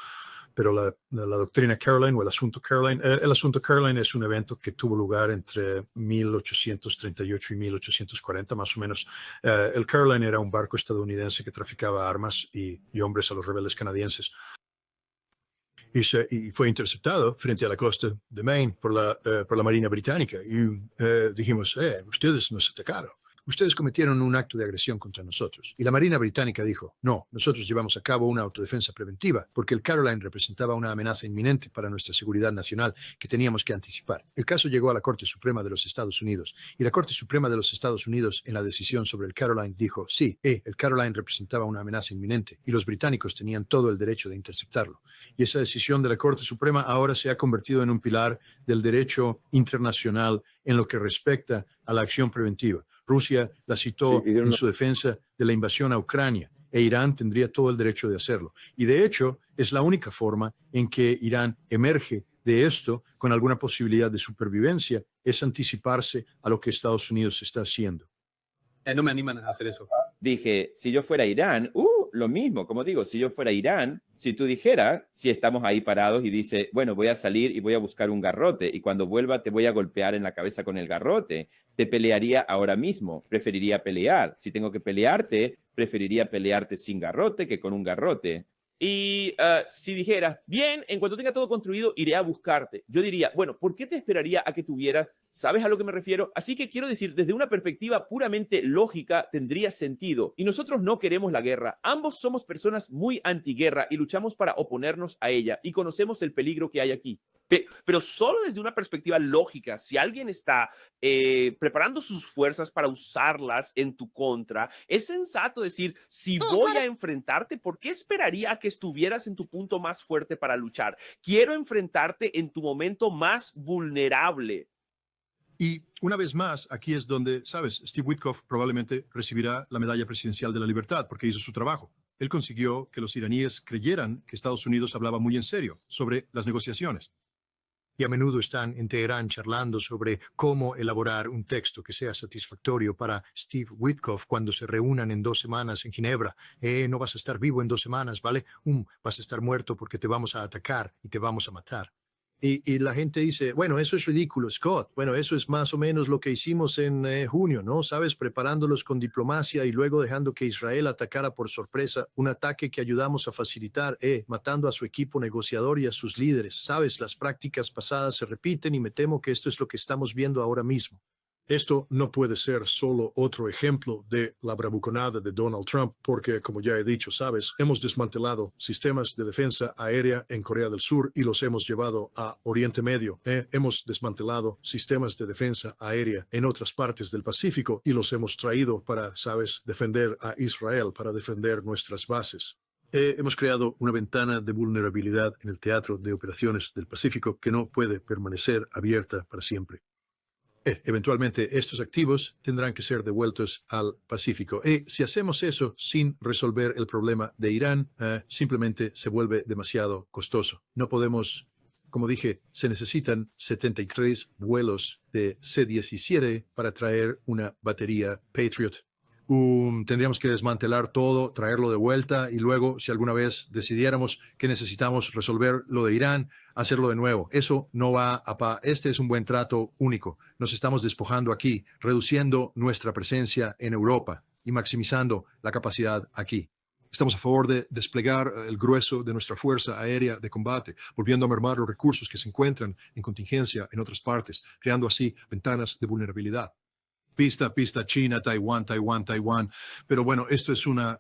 Pero la doctrina Caroline o el asunto Caroline es un evento que tuvo lugar entre 1838 y 1840, más o menos. El Caroline era un barco estadounidense que traficaba armas y hombres a los rebeldes canadienses. Y fue interceptado frente a la costa de Maine por la Marina Británica. Y dijimos, ustedes nos atacaron. ustedes cometieron un acto de agresión contra nosotros. Y la Marina Británica dijo, no, nosotros llevamos a cabo una autodefensa preventiva porque el Caroline representaba una amenaza inminente para nuestra seguridad nacional que teníamos que anticipar. El caso llegó a la Corte Suprema de los Estados Unidos y la Corte Suprema de los Estados Unidos en la decisión sobre el Caroline dijo, sí, el Caroline representaba una amenaza inminente y los británicos tenían todo el derecho de interceptarlo. Y esa decisión de la Corte Suprema ahora se ha convertido en un pilar del derecho internacional en lo que respecta a la acción preventiva. Rusia la citó en su defensa de la invasión a Ucrania e Irán tendría todo el derecho de hacerlo. Y de hecho, es la única forma en que Irán emerge de esto con alguna posibilidad de supervivencia, es anticiparse a lo que Estados Unidos está haciendo. No me animan a hacer eso. Dije, si yo fuera Irán, lo mismo, como digo, si yo fuera Irán, si tú dijeras, si estamos ahí parados y dice, bueno, voy a salir y voy a buscar un garrote y cuando vuelva te voy a golpear en la cabeza con el garrote, te pelearía ahora mismo, preferiría pelear. Si tengo que pelearte, preferiría pelearte sin garrote que con un garrote. Y si dijera, bien, en cuanto tenga todo construido, iré a buscarte. Yo diría, bueno, ¿por qué te esperaría a que tuvieras? ¿Sabes a lo que me refiero? Así que quiero decir, desde una perspectiva puramente lógica, tendría sentido. Y nosotros no queremos la guerra. Ambos somos personas muy antiguerra y luchamos para oponernos a ella. Y conocemos el peligro que hay aquí. Pero solo desde una perspectiva lógica, si alguien está preparando sus fuerzas para usarlas en tu contra, es sensato decir, si voy a enfrentarte, ¿por qué esperaría a que estuvieras en tu punto más fuerte para luchar? Quiero enfrentarte en tu momento más vulnerable. Y una vez más, aquí es donde, sabes, Steve Witkoff probablemente recibirá la Medalla Presidencial de la Libertad porque hizo su trabajo. Él consiguió que los iraníes creyeran que Estados Unidos hablaba muy en serio sobre las negociaciones. Y a menudo están en Teherán charlando sobre cómo elaborar un texto que sea satisfactorio para Steve Witkoff cuando se reúnan en 2 semanas en Ginebra. No vas a estar vivo en 2 semanas, ¿vale? Vas a estar muerto porque te vamos a atacar y te vamos a matar. Y la gente dice, bueno, eso es ridículo, Scott. Bueno, eso es más o menos lo que hicimos en junio, ¿no? ¿Sabes? Preparándolos con diplomacia y luego dejando que Israel atacara por sorpresa, un ataque que ayudamos a facilitar, matando a su equipo negociador y a sus líderes. ¿Sabes? Las prácticas pasadas se repiten y me temo que esto es lo que estamos viendo ahora mismo. Esto no puede ser solo otro ejemplo de la bravuconada de Donald Trump, porque, como ya he dicho, sabes, hemos desmantelado sistemas de defensa aérea en Corea del Sur y los hemos llevado a Oriente Medio. Hemos desmantelado sistemas de defensa aérea en otras partes del Pacífico y los hemos traído para, sabes, defender a Israel, para defender nuestras bases. Hemos creado una ventana de vulnerabilidad en el teatro de operaciones del Pacífico que no puede permanecer abierta para siempre. Eventualmente estos activos tendrán que ser devueltos al Pacífico. Si hacemos eso sin resolver el problema de Irán, simplemente se vuelve demasiado costoso. No podemos, como dije, se necesitan 73 vuelos de C-17 para traer una batería Patriot. Tendríamos que desmantelar todo, traerlo de vuelta y luego, si alguna vez decidiéramos que necesitamos resolver lo de Irán, hacerlo de nuevo. Eso no va a... Este es un buen trato único. Nos estamos despojando aquí, reduciendo nuestra presencia en Europa y maximizando la capacidad aquí. Estamos a favor de desplegar el grueso de nuestra fuerza aérea de combate, volviendo a mermar los recursos que se encuentran en contingencia en otras partes, creando así ventanas de vulnerabilidad. Pista, China, Taiwán. Pero bueno, esto es una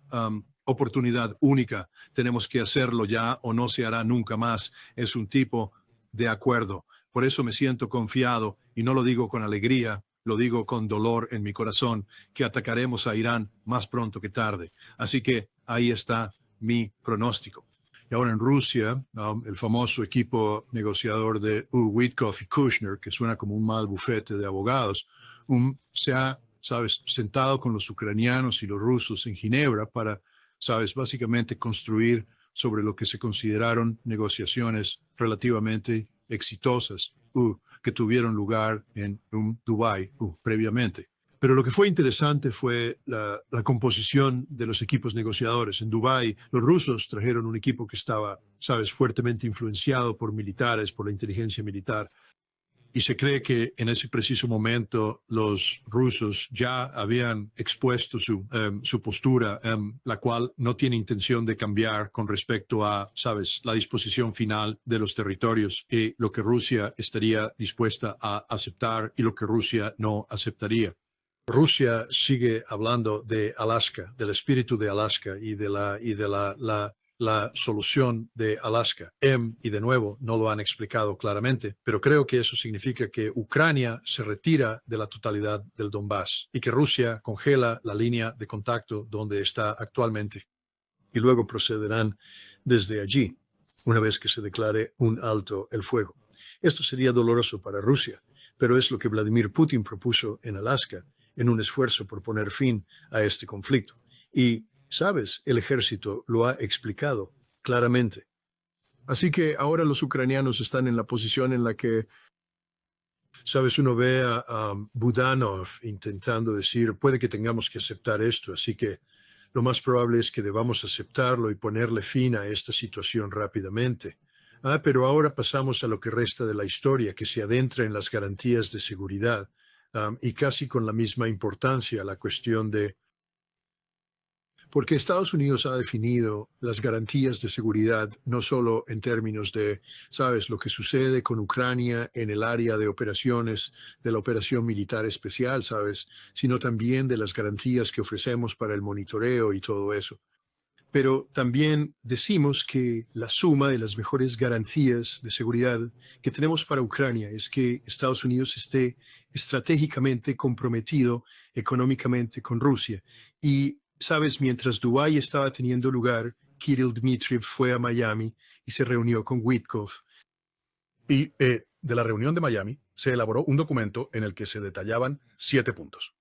oportunidad única. Tenemos que hacerlo ya o no se hará nunca más. Es un tipo de acuerdo. Por eso me siento confiado y no lo digo con alegría, lo digo con dolor en mi corazón, que atacaremos a Irán más pronto que tarde. Así que ahí está mi pronóstico. Y ahora en Rusia, el famoso equipo negociador de Witkoff y Kushner, que suena como un mal bufete de abogados, se ha, sabes, sentado con los ucranianos y los rusos en Ginebra para, sabes, básicamente construir sobre lo que se consideraron negociaciones relativamente exitosas que tuvieron lugar en Dubái previamente. Pero lo que fue interesante fue la composición de los equipos negociadores. En Dubái, los rusos trajeron un equipo que estaba, sabes, fuertemente influenciado por militares, por la inteligencia militar. Y se cree que en ese preciso momento los rusos ya habían expuesto su postura, la cual no tiene intención de cambiar con respecto a, sabes, la disposición final de los territorios y lo que Rusia estaría dispuesta a aceptar y lo que Rusia no aceptaría. Rusia sigue hablando de Alaska, del espíritu de Alaska y de la solución de Alaska. Y de nuevo, no lo han explicado claramente, pero creo que eso significa que Ucrania se retira de la totalidad del Donbass y que Rusia congela la línea de contacto donde está actualmente. Y luego procederán desde allí, una vez que se declare un alto el fuego. Esto sería doloroso para Rusia, pero es lo que Vladimir Putin propuso en Alaska, en un esfuerzo por poner fin a este conflicto. Y, sabes, el ejército lo ha explicado claramente. Así que ahora los ucranianos están en la posición en la que, sabes, uno ve a Budanov intentando decir, puede que tengamos que aceptar esto, así que lo más probable es que debamos aceptarlo y ponerle fin a esta situación rápidamente. Pero ahora pasamos a lo que resta de la historia, que se adentra en las garantías de seguridad. Y casi con la misma importancia la cuestión de... Porque Estados Unidos ha definido las garantías de seguridad no solo en términos de, sabes, lo que sucede con Ucrania en el área de operaciones de la operación militar especial, sabes, sino también de las garantías que ofrecemos para el monitoreo y todo eso. Pero también decimos que la suma de las mejores garantías de seguridad que tenemos para Ucrania es que Estados Unidos esté estratégicamente comprometido económicamente con Rusia. Y, sabes, mientras Dubái estaba teniendo lugar, Kirill Dmitriev fue a Miami y se reunió con Witkoff. Y de la reunión de Miami se elaboró un documento en el que se detallaban 7 puntos.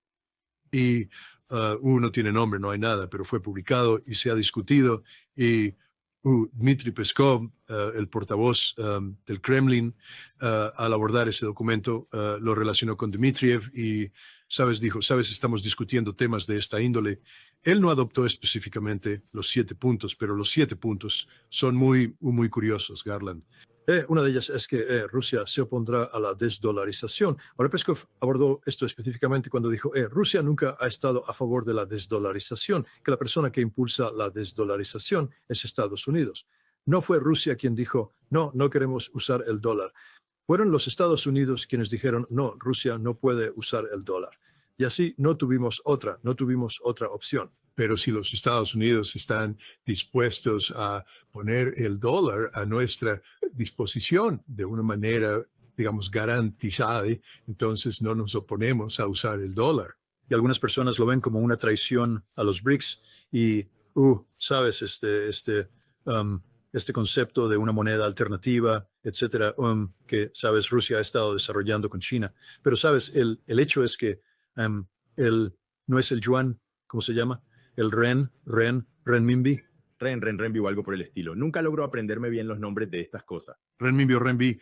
Y no tiene nombre, no hay nada, pero fue publicado y se ha discutido. Y Dmitry Peskov, el portavoz del Kremlin, al abordar ese documento, lo relacionó con Dmitriev y, sabes, dijo, sabes, estamos discutiendo temas de esta índole. Él no adoptó específicamente los 7 puntos, pero los 7 puntos son muy, muy curiosos, Garland. Una de ellas es que Rusia se opondrá a la desdolarización. Ahora Peskov abordó esto específicamente cuando dijo, Rusia nunca ha estado a favor de la desdolarización, que la persona que impulsa la desdolarización es Estados Unidos. No fue Rusia quien dijo, no, no queremos usar el dólar. Fueron los Estados Unidos quienes dijeron, no, Rusia no puede usar el dólar. Y así no tuvimos otra opción. Pero si los Estados Unidos están dispuestos a poner el dólar a nuestra disposición de una manera, digamos, garantizada, entonces no nos oponemos a usar el dólar. Y algunas personas lo ven como una traición a los BRICS y, sabes, este concepto de una moneda alternativa, etcétera, que, sabes, Rusia ha estado desarrollando con China. Pero, sabes, el hecho es que no es el yuan, ¿cómo se llama? El renminbi. Renminbi o algo por el estilo. Nunca logro aprenderme bien los nombres de estas cosas. Renminbi o renbi,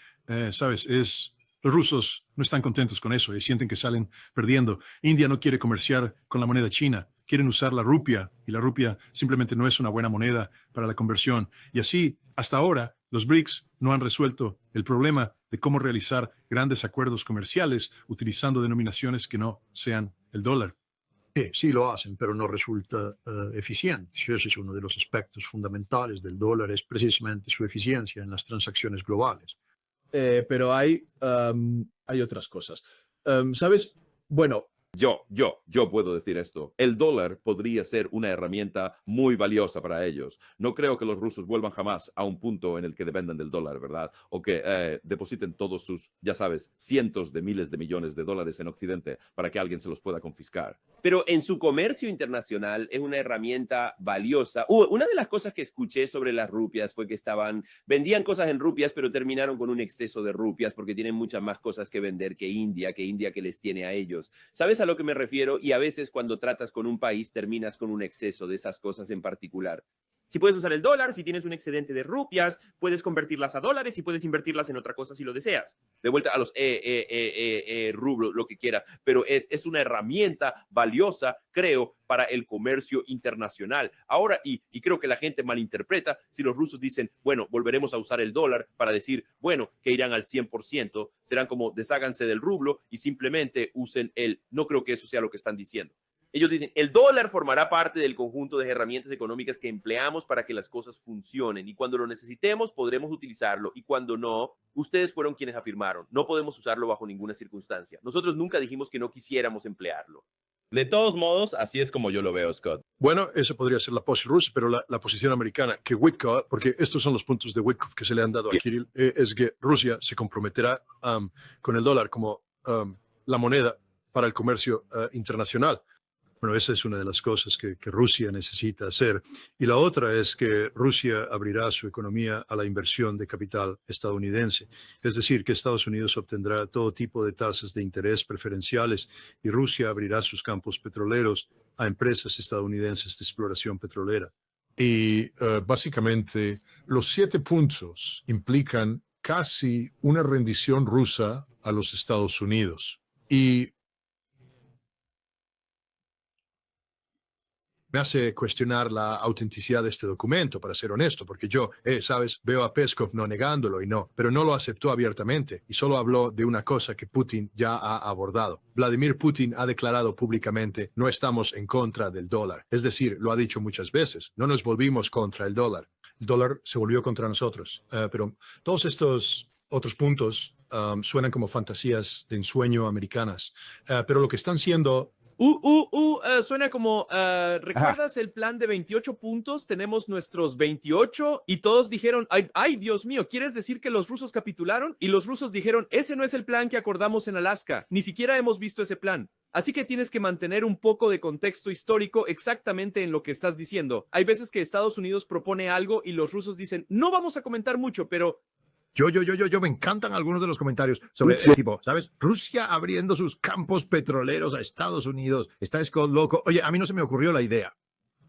sabes, los rusos no están contentos con eso y sienten que salen perdiendo. India no quiere comerciar con la moneda china, quieren usar la rupia y la rupia simplemente no es una buena moneda para la conversión. Y así, hasta ahora, los BRICS no han resuelto el problema de cómo realizar grandes acuerdos comerciales utilizando denominaciones que no sean el dólar. Sí lo hacen, pero no resulta eficiente. Ese es uno de los aspectos fundamentales del dólar, es precisamente su eficiencia en las transacciones globales. Pero hay otras cosas. ¿Sabes? Bueno, Yo puedo decir esto. El dólar podría ser una herramienta muy valiosa para ellos. No creo que los rusos vuelvan jamás a un punto en el que dependan del dólar, ¿verdad? O que depositen todos sus, ya sabes, cientos de miles de millones de dólares en Occidente para que alguien se los pueda confiscar. Pero en su comercio internacional es una herramienta valiosa. Una de las cosas que escuché sobre las rupias fue que vendían cosas en rupias, pero terminaron con un exceso de rupias porque tienen muchas más cosas que vender que India que les tiene a ellos. ¿Sabes a lo que me refiero? Y a veces cuando tratas con un país terminas con un exceso de esas cosas en particular. Si puedes usar el dólar, si tienes un excedente de rupias, puedes convertirlas a dólares y puedes invertirlas en otra cosa si lo deseas. De vuelta a los rublos, lo que quiera, pero es una herramienta valiosa, creo, para el comercio internacional. Ahora, y creo que la gente malinterpreta si los rusos dicen, bueno, volveremos a usar el dólar para decir, bueno, que irán al 100%, serán como desháganse del rublo y simplemente usen no creo que eso sea lo que están diciendo. Ellos dicen, el dólar formará parte del conjunto de herramientas económicas que empleamos para que las cosas funcionen y cuando lo necesitemos podremos utilizarlo y cuando no, ustedes fueron quienes afirmaron, no podemos usarlo bajo ninguna circunstancia. Nosotros nunca dijimos que no quisiéramos emplearlo. De todos modos, así es como yo lo veo, Scott. Bueno, esa podría ser la posición rusa, pero la posición americana, que Witkoff, porque estos son los puntos de Witkoff que se le han dado a Kirill, es que Rusia se comprometerá con el dólar como la moneda para el comercio internacional. Bueno, esa es una de las cosas que Rusia necesita hacer. Y la otra es que Rusia abrirá su economía a la inversión de capital estadounidense. Es decir, que Estados Unidos obtendrá todo tipo de tasas de interés preferenciales y Rusia abrirá sus campos petroleros a empresas estadounidenses de exploración petrolera. Y básicamente los 7 puntos implican casi una rendición rusa a los Estados Unidos. Y me hace cuestionar la autenticidad de este documento, para ser honesto, porque yo, sabes, veo a Peskov no negándolo pero no lo aceptó abiertamente y solo habló de una cosa que Putin ya ha abordado. Vladimir Putin ha declarado públicamente: no estamos en contra del dólar. Es decir, lo ha dicho muchas veces, no nos volvimos contra el dólar. El dólar se volvió contra nosotros. Pero todos estos otros puntos suenan como fantasías de ensueño americanas, pero lo que están siendo... Suena como, ¿recuerdas el plan de 28 puntos? Tenemos nuestros 28 y todos dijeron, ay, Dios mío, ¿quieres decir que los rusos capitularon? Y los rusos dijeron, ese no es el plan que acordamos en Alaska, ni siquiera hemos visto ese plan. Así que tienes que mantener un poco de contexto histórico exactamente en lo que estás diciendo. Hay veces que Estados Unidos propone algo y los rusos dicen, no vamos a comentar mucho, pero... Yo, me encantan algunos de los comentarios sobre el tipo, ¿sabes? Rusia abriendo sus campos petroleros a Estados Unidos. Está Scott loco. Oye, a mí no se me ocurrió la idea.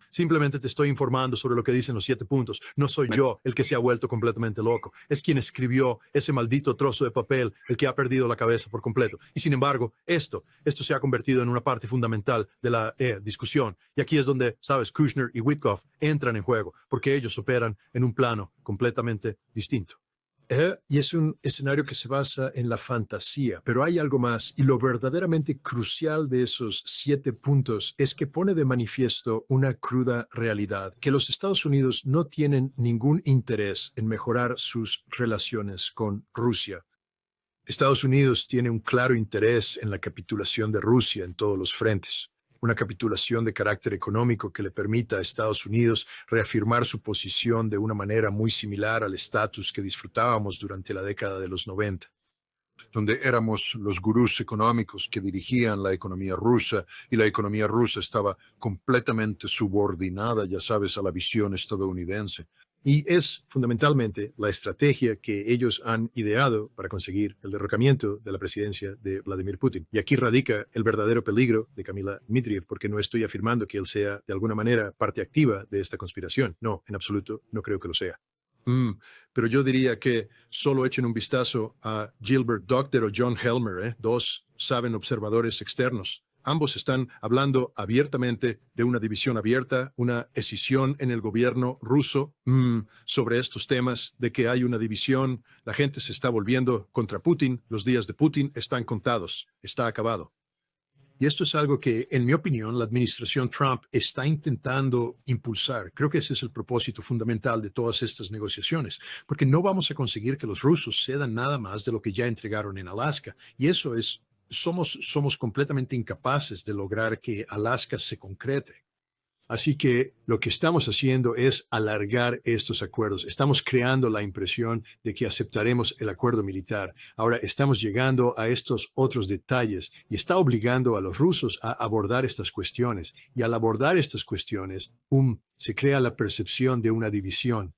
Simplemente te estoy informando sobre lo que dicen los 7 puntos. No soy yo el que se ha vuelto completamente loco. Es quien escribió ese maldito trozo de papel el que ha perdido la cabeza por completo. Y sin embargo, esto se ha convertido en una parte fundamental de la discusión. Y aquí es donde, sabes, Kushner y Witkoff entran en juego, porque ellos operan en un plano completamente distinto. Y es un escenario que se basa en la fantasía, pero hay algo más, y lo verdaderamente crucial de esos 7 puntos es que pone de manifiesto una cruda realidad, que los Estados Unidos no tienen ningún interés en mejorar sus relaciones con Rusia. Estados Unidos tiene un claro interés en la capitulación de Rusia en todos los frentes. Una capitulación de carácter económico que le permita a Estados Unidos reafirmar su posición de una manera muy similar al estatus que disfrutábamos durante la década de los 90, donde éramos los gurús económicos que dirigían la economía rusa y la economía rusa estaba completamente subordinada, ya sabes, a la visión estadounidense. Y es fundamentalmente la estrategia que ellos han ideado para conseguir el derrocamiento de la presidencia de Vladimir Putin. Y aquí radica el verdadero peligro de Kamil Dmitriev, porque no estoy afirmando que él sea de alguna manera parte activa de esta conspiración. No, en absoluto, no creo que lo sea. Pero yo diría que solo echen un vistazo a Gilbert Doctor o John Helmer, dos saben observadores externos. Ambos están hablando abiertamente de una división abierta, una escisión en el gobierno ruso sobre estos temas, de que hay una división, la gente se está volviendo contra Putin, los días de Putin están contados, está acabado. Y esto es algo que, en mi opinión, la administración Trump está intentando impulsar. Creo que ese es el propósito fundamental de todas estas negociaciones, porque no vamos a conseguir que los rusos cedan nada más de lo que ya entregaron en Alaska. Y eso es... Somos completamente incapaces de lograr que Alaska se concrete. Así que lo que estamos haciendo es alargar estos acuerdos. Estamos creando la impresión de que aceptaremos el acuerdo militar. Ahora estamos llegando a estos otros detalles y está obligando a los rusos a abordar estas cuestiones. Y al abordar estas cuestiones, se crea la percepción de una división.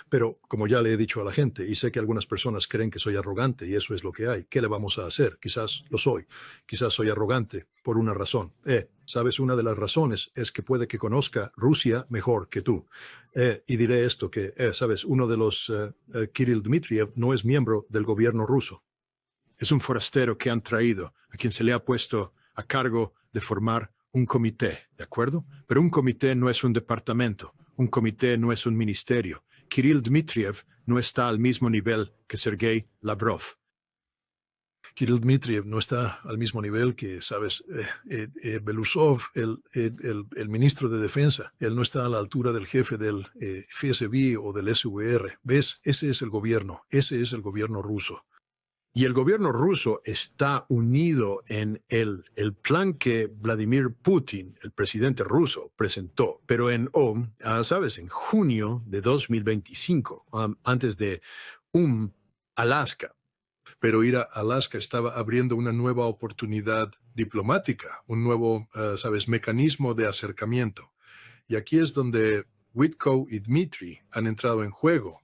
Pero, como ya le he dicho a la gente, y sé que algunas personas creen que soy arrogante, y eso es lo que hay, ¿qué le vamos a hacer? Quizás lo soy, quizás soy arrogante por una razón. ¿Sabes? Una de las razones es que puede que conozca Rusia mejor que tú. Y diré esto, que, ¿sabes? Uno de los Kirill Dmitriev no es miembro del gobierno ruso. Es un forastero que han traído, a quien se le ha puesto a cargo de formar un comité, ¿de acuerdo? Pero un comité no es un departamento, un comité no es un ministerio. Kirill Dmitriev no está al mismo nivel que Sergei Lavrov. Kirill Dmitriev no está al mismo nivel que, ¿sabes? Belousov, el ministro de Defensa. Él no está a la altura del jefe del FSB o del SVR. ¿Ves? Ese es el gobierno ruso. Y el gobierno ruso está unido en el plan que Vladimir Putin, el presidente ruso, presentó, pero ¿sabes? En junio de 2025, antes de Alaska. Pero ir a Alaska estaba abriendo una nueva oportunidad diplomática, un nuevo, ¿sabes?, mecanismo de acercamiento. Y aquí es donde Witko y Dmitry han entrado en juego.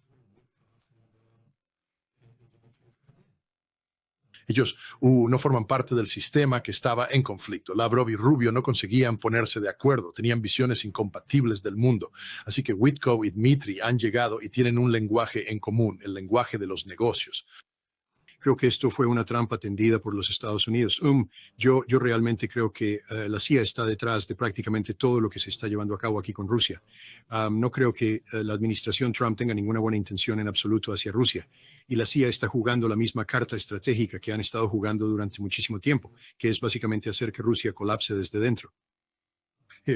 Ellos no forman parte del sistema que estaba en conflicto. Lavrov y Rubio no conseguían ponerse de acuerdo, tenían visiones incompatibles del mundo. Así que Witko y Dmitry han llegado y tienen un lenguaje en común, el lenguaje de los negocios. Creo que esto fue una trampa tendida por los Estados Unidos. Yo realmente creo que la CIA está detrás de prácticamente todo lo que se está llevando a cabo aquí con Rusia. No creo que la administración Trump tenga ninguna buena intención en absoluto hacia Rusia. Y la CIA está jugando la misma carta estratégica que han estado jugando durante muchísimo tiempo, que es básicamente hacer que Rusia colapse desde dentro.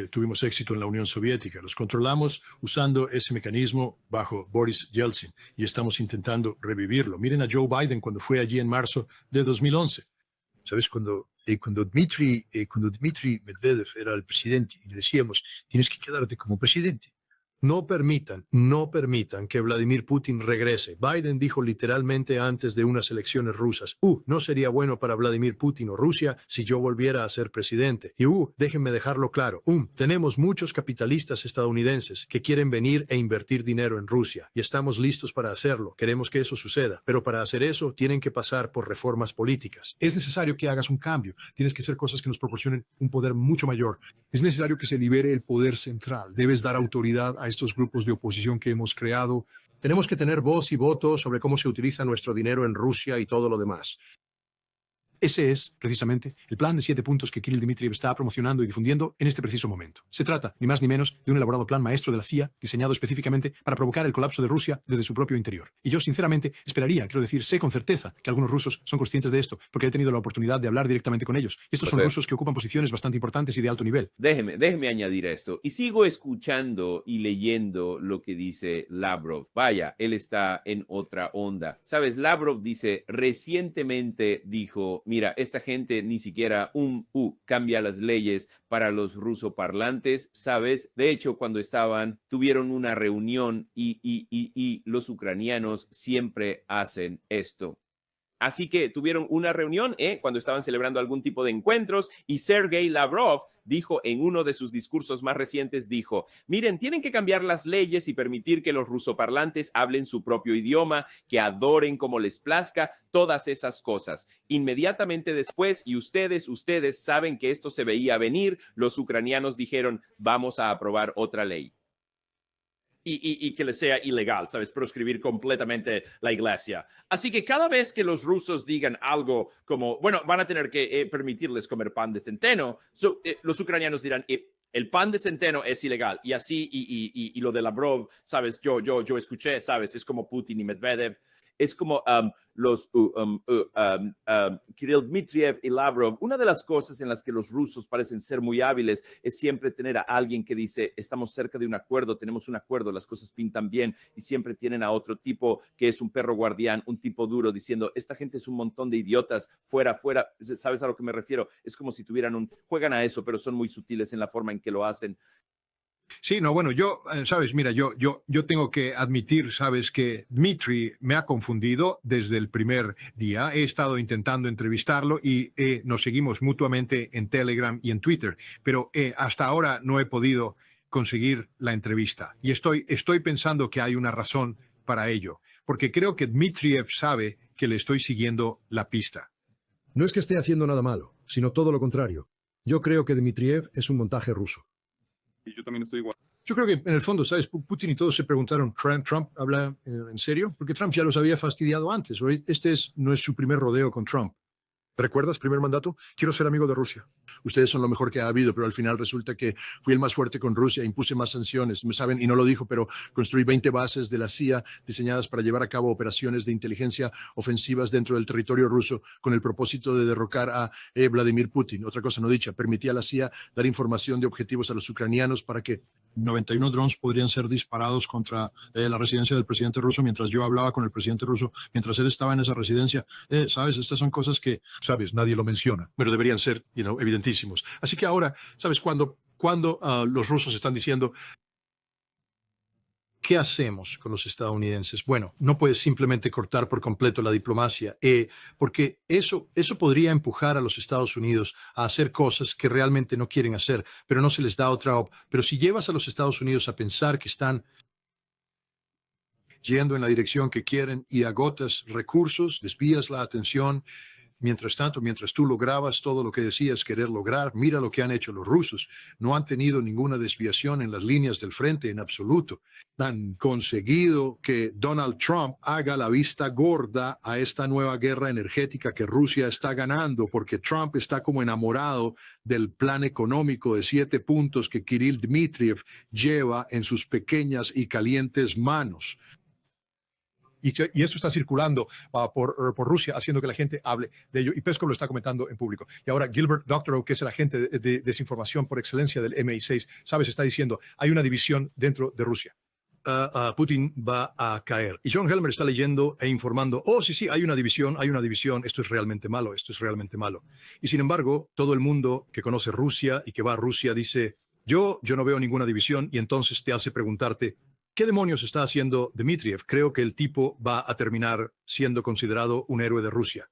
Tuvimos éxito en la Unión Soviética. Los controlamos usando ese mecanismo bajo Boris Yeltsin y estamos intentando revivirlo. Miren a Joe Biden cuando fue allí en marzo de 2011. ¿Sabes? Cuando Dmitry Medvedev era el presidente y le decíamos, tienes que quedarte como presidente. No permitan que Vladimir Putin regrese. Biden dijo literalmente antes de unas elecciones rusas, no sería bueno para Vladimir Putin o Rusia si yo volviera a ser presidente. Y déjenme dejarlo claro, tenemos muchos capitalistas estadounidenses que quieren venir e invertir dinero en Rusia y estamos listos para hacerlo. Queremos que eso suceda, pero para hacer eso tienen que pasar por reformas políticas. Es necesario que hagas un cambio. Tienes que hacer cosas que nos proporcionen un poder mucho mayor. Es necesario que se libere el poder central. Debes dar autoridad a estos grupos de oposición que hemos creado. Tenemos que tener voz y voto sobre cómo se utiliza nuestro dinero en Rusia y todo lo demás. Ese es, precisamente, el plan de 7 puntos que Kirill Dmitriev está promocionando y difundiendo en este preciso momento. Se trata, ni más ni menos, de un elaborado plan maestro de la CIA diseñado específicamente para provocar el colapso de Rusia desde su propio interior. Y yo, sinceramente, sé con certeza que algunos rusos son conscientes de esto, porque he tenido la oportunidad de hablar directamente con ellos. Y estos son rusos que ocupan posiciones bastante importantes y de alto nivel. Déjeme añadir esto. Y sigo escuchando y leyendo lo que dice Lavrov. Vaya, él está en otra onda. ¿Sabes? Lavrov dice, recientemente dijo, mira, esta gente ni siquiera cambia las leyes para los rusoparlantes, ¿sabes? De hecho, cuando tuvieron una reunión y los ucranianos siempre hacen esto. Así que tuvieron una reunión cuando estaban celebrando algún tipo de encuentros y Sergei Lavrov dijo en uno de sus discursos más recientes, dijo, miren, tienen que cambiar las leyes y permitir que los rusoparlantes hablen su propio idioma, que adoren como les plazca, todas esas cosas. Inmediatamente después, y ustedes saben que esto se veía venir, los ucranianos dijeron, vamos a aprobar otra ley. Y que les sea ilegal, ¿sabes? Proscribir completamente la iglesia. Así que cada vez que los rusos digan algo como, bueno, van a tener que permitirles comer pan de centeno, los ucranianos dirán, el pan de centeno es ilegal. Y así, y lo de Lavrov, ¿sabes? Yo escuché, ¿sabes? Es como Putin y Medvedev. Es como Kirill Dmitriev y Lavrov. Una de las cosas en las que los rusos parecen ser muy hábiles es siempre tener a alguien que dice, estamos cerca de un acuerdo, tenemos un acuerdo, las cosas pintan bien, y siempre tienen a otro tipo que es un perro guardián, un tipo duro, diciendo, esta gente es un montón de idiotas, fuera. ¿Sabes a lo que me refiero? Es como si juegan a eso, pero son muy sutiles en la forma en que lo hacen. Sí, no, bueno, sabes, mira, yo tengo que admitir, sabes, que Dmitry me ha confundido desde el primer día. He estado intentando entrevistarlo y nos seguimos mutuamente en Telegram y en Twitter, pero hasta ahora no he podido conseguir la entrevista. Y estoy pensando que hay una razón para ello, porque creo que Dmitriev sabe que le estoy siguiendo la pista. No es que esté haciendo nada malo, sino todo lo contrario. Yo creo que Dmitriev es un montaje ruso. Y yo también estoy igual. Yo creo que en el fondo, ¿sabes? Putin y todos se preguntaron, ¿Trump habla en serio? Porque Trump ya los había fastidiado antes. No es su primer rodeo con Trump. ¿Recuerdas primer mandato? Quiero ser amigo de Rusia. Ustedes son lo mejor que ha habido, pero al final resulta que fui el más fuerte con Rusia, impuse más sanciones. Me saben, y no lo dijo, pero construí 20 bases de la CIA diseñadas para llevar a cabo operaciones de inteligencia ofensivas dentro del territorio ruso con el propósito de derrocar a Vladimir Putin. Otra cosa no dicha, permití a la CIA dar información de objetivos a los ucranianos para que 91 drones podrían ser disparados contra la residencia del presidente ruso mientras yo hablaba con el presidente ruso, mientras él estaba en esa residencia. ¿Sabes? Estas son cosas que, sabes, nadie lo menciona, pero deberían ser, evidentísimos. Así que ahora, ¿sabes? Cuando los rusos están diciendo, ¿qué hacemos con los estadounidenses? Bueno, no puedes simplemente cortar por completo la diplomacia, porque eso podría empujar a los Estados Unidos a hacer cosas que realmente no quieren hacer, pero no se les da otra opción. Pero si llevas a los Estados Unidos a pensar que están yendo en la dirección que quieren y agotas recursos, desvías la atención. Mientras tanto, mientras tú lograbas todo lo que decías querer lograr, mira lo que han hecho los rusos. No han tenido ninguna desviación en las líneas del frente en absoluto. Han conseguido que Donald Trump haga la vista gorda a esta nueva guerra energética que Rusia está ganando, porque Trump está como enamorado del plan económico de 7 puntos que Kirill Dmitriev lleva en sus pequeñas y calientes manos. Y esto está circulando por Rusia, haciendo que la gente hable de ello. Y Peskov lo está comentando en público. Y ahora Gilbert Doctorow, que es el agente de desinformación por excelencia del MI6, ¿sabes? Está diciendo, hay una división dentro de Rusia. Putin va a caer. Y John Helmer está leyendo e informando, sí, hay una división, esto es realmente malo, esto es realmente malo. Y sin embargo, todo el mundo que conoce Rusia y que va a Rusia dice, yo no veo ninguna división, y entonces te hace preguntarte, ¿qué demonios está haciendo Dmitriev? Creo que el tipo va a terminar siendo considerado un héroe de Rusia.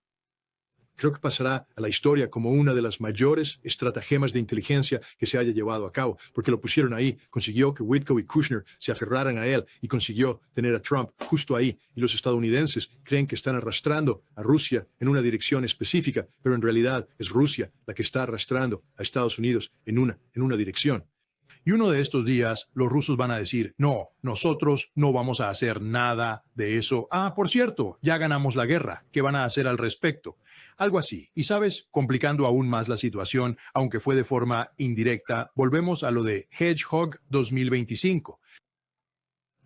Creo que pasará a la historia como una de las mayores estratagemas de inteligencia que se haya llevado a cabo, porque lo pusieron ahí, consiguió que Witkoff y Kushner se aferraran a él y consiguió tener a Trump justo ahí. Y los estadounidenses creen que están arrastrando a Rusia en una dirección específica, pero en realidad es Rusia la que está arrastrando a Estados Unidos en una dirección. Y uno de estos días los rusos van a decir, no, nosotros no vamos a hacer nada de eso. Por cierto, ya ganamos la guerra. ¿Qué van a hacer al respecto? Algo así. Y sabes, complicando aún más la situación, aunque fue de forma indirecta, volvemos a lo de Hedgehog 2025.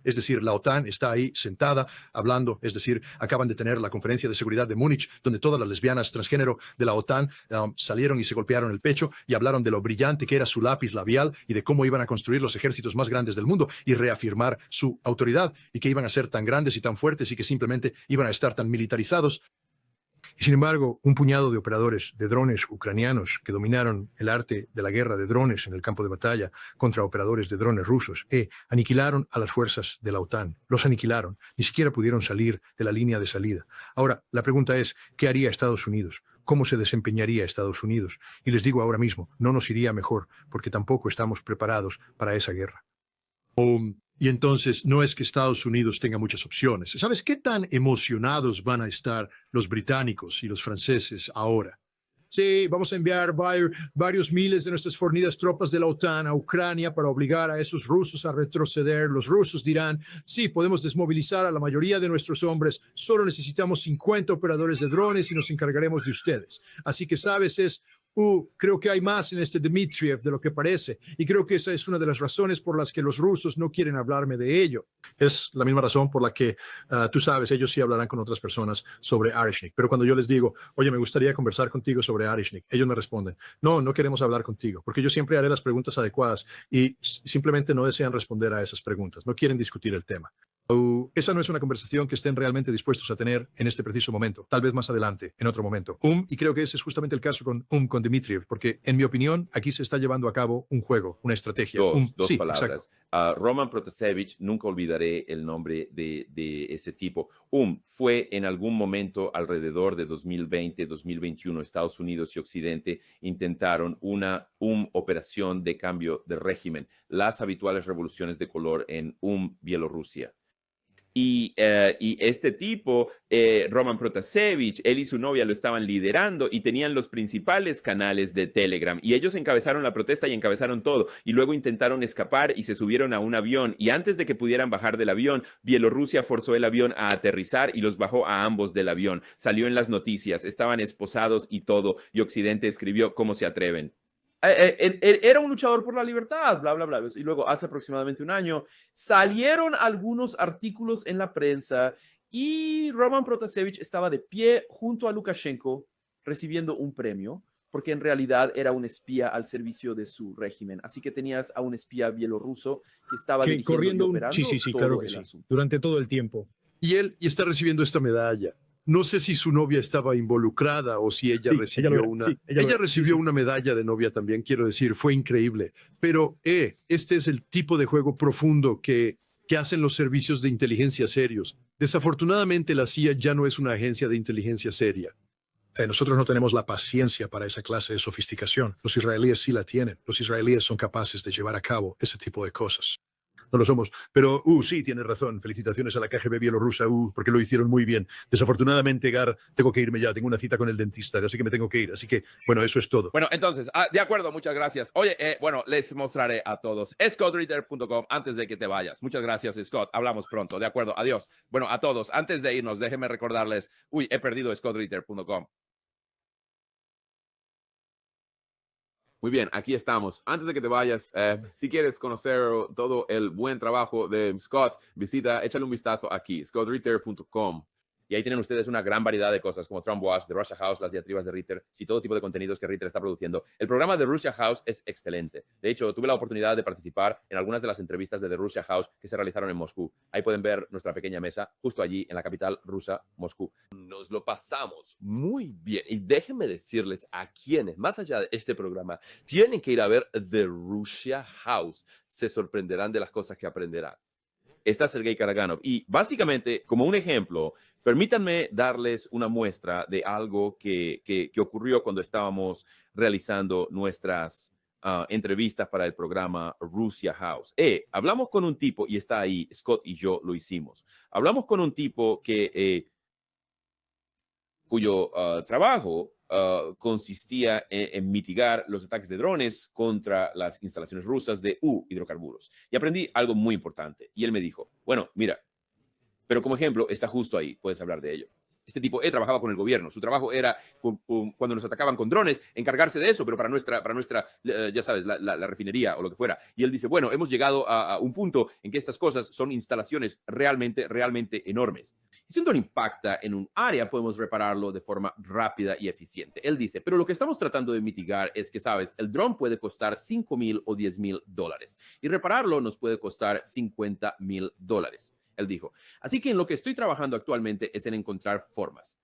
Es decir, la OTAN está ahí sentada hablando, es decir, acaban de tener la conferencia de seguridad de Múnich, donde todas las lesbianas transgénero de la OTAN salieron y se golpearon el pecho y hablaron de lo brillante que era su lápiz labial y de cómo iban a construir los ejércitos más grandes del mundo y reafirmar su autoridad y que iban a ser tan grandes y tan fuertes y que simplemente iban a estar tan militarizados. Y sin embargo, un puñado de operadores de drones ucranianos que dominaron el arte de la guerra de drones en el campo de batalla contra operadores de drones rusos aniquilaron a las fuerzas de la OTAN. Los aniquilaron. Ni siquiera pudieron salir de la línea de salida. Ahora, la pregunta es, ¿qué haría Estados Unidos? ¿Cómo se desempeñaría Estados Unidos? Y les digo ahora mismo, no nos iría mejor, porque tampoco estamos preparados para esa guerra. Y entonces no es que Estados Unidos tenga muchas opciones. ¿Sabes qué tan emocionados van a estar los británicos y los franceses ahora? Sí, vamos a enviar varios miles de nuestras fornidas tropas de la OTAN a Ucrania para obligar a esos rusos a retroceder. Los rusos dirán, sí, podemos desmovilizar a la mayoría de nuestros hombres. Solo necesitamos 50 operadores de drones y nos encargaremos de ustedes. Así que, ¿sabes? Creo que hay más en este Dmitriev de lo que parece, y creo que esa es una de las razones por las que los rusos no quieren hablarme de ello. Es la misma razón por la que, tú sabes, ellos sí hablarán con otras personas sobre Arishnik, pero cuando yo les digo, oye, me gustaría conversar contigo sobre Arishnik, ellos me responden, no queremos hablar contigo, porque yo siempre haré las preguntas adecuadas y simplemente no desean responder a esas preguntas, no quieren discutir el tema. Esa no es una conversación que estén realmente dispuestos a tener en este preciso momento, tal vez más adelante, en otro momento. Y creo que ese es justamente el caso con Dmitriev, porque en mi opinión aquí se está llevando a cabo un juego, una estrategia. Dos Sí, palabras. Roman Protasevich, nunca olvidaré el nombre de ese tipo. Fue en algún momento alrededor de 2020, 2021, Estados Unidos y Occidente intentaron una operación de cambio de régimen, las habituales revoluciones de color en Bielorrusia. Y este tipo, Roman Protasevich, él y su novia lo estaban liderando y tenían los principales canales de Telegram. Y ellos encabezaron la protesta y encabezaron todo. Y luego intentaron escapar y se subieron a un avión. Y antes de que pudieran bajar del avión, Bielorrusia forzó el avión a aterrizar y los bajó a ambos del avión. Salió en las noticias, estaban esposados y todo. Y Occidente escribió cómo se atreven. Era un luchador por la libertad, bla, bla, bla. Y luego, hace aproximadamente un año, salieron algunos artículos en la prensa y Roman Protasevich estaba de pie junto a Lukashenko recibiendo un premio porque en realidad era un espía al servicio de su régimen. Así que tenías a un espía bielorruso que estaba dirigiendo corriendo y operando sí, todo claro que el sí. asunto. Durante todo el tiempo. Y él está recibiendo esta medalla. No sé si su novia estaba involucrada o si ella Sí, recibió ella lo era, una. sí, ella lo Ella era, sí, recibió sí. una medalla de novia también, quiero decir, fue increíble. Pero este es el tipo de juego profundo que hacen los servicios de inteligencia serios. Desafortunadamente, la CIA ya no es una agencia de inteligencia seria. Nosotros no tenemos la paciencia para esa clase de sofisticación. Los israelíes sí la tienen. Los israelíes son capaces de llevar a cabo ese tipo de cosas. No lo somos. Pero, sí, tienes razón. Felicitaciones a la KGB bielorrusa, porque lo hicieron muy bien. Desafortunadamente, Gar, tengo que irme ya. Tengo una cita con el dentista, así que me tengo que ir. Así que, bueno, eso es todo. Bueno, entonces, de acuerdo, muchas gracias. Oye, bueno, les mostraré a todos. ScottRitter.com antes de que te vayas. Muchas gracias, Scott. Hablamos pronto. De acuerdo, adiós. Bueno, a todos, antes de irnos, déjenme recordarles. He perdido ScottRitter.com. Muy bien, aquí estamos. Antes de que te vayas, si quieres conocer todo el buen trabajo de Scott, échale un vistazo aquí, scottritter.com. Y ahí tienen ustedes una gran variedad de cosas como Trump Watch, The Russia House, las diatribas de Ritter y todo tipo de contenidos que Ritter está produciendo. El programa de Russia House es excelente. De hecho, tuve la oportunidad de participar en algunas de las entrevistas de The Russia House que se realizaron en Moscú. Ahí pueden ver nuestra pequeña mesa justo allí en la capital rusa, Moscú. Nos lo pasamos muy bien. Y déjenme decirles a quienes, más allá de este programa, tienen que ir a ver The Russia House. Se sorprenderán de las cosas que aprenderán. Está Sergei Karaganov. Y básicamente, como un ejemplo, permítanme darles una muestra de algo que ocurrió cuando estábamos realizando nuestras entrevistas para el programa Russia House. Hablamos con un tipo, y está ahí, Scott y yo lo hicimos. Hablamos con un tipo cuyo trabajo consistía en mitigar los ataques de drones contra las instalaciones rusas de hidrocarburos. Y aprendí algo muy importante. Y él me dijo, bueno, mira, pero como ejemplo está justo ahí, puedes hablar de ello. Este tipo trabajaba con el gobierno. Su trabajo era, cuando nos atacaban con drones, encargarse de eso, pero para nuestra ya sabes, la refinería o lo que fuera. Y él dice, bueno, hemos llegado a un punto en que estas cosas son instalaciones realmente enormes. Y si un dron impacta en un área, podemos repararlo de forma rápida y eficiente. Él dice, pero lo que estamos tratando de mitigar es que, sabes, el dron puede costar $5,000 o $10,000 y repararlo nos puede costar $50,000. Él dijo, así que en lo que estoy trabajando actualmente es en encontrar formas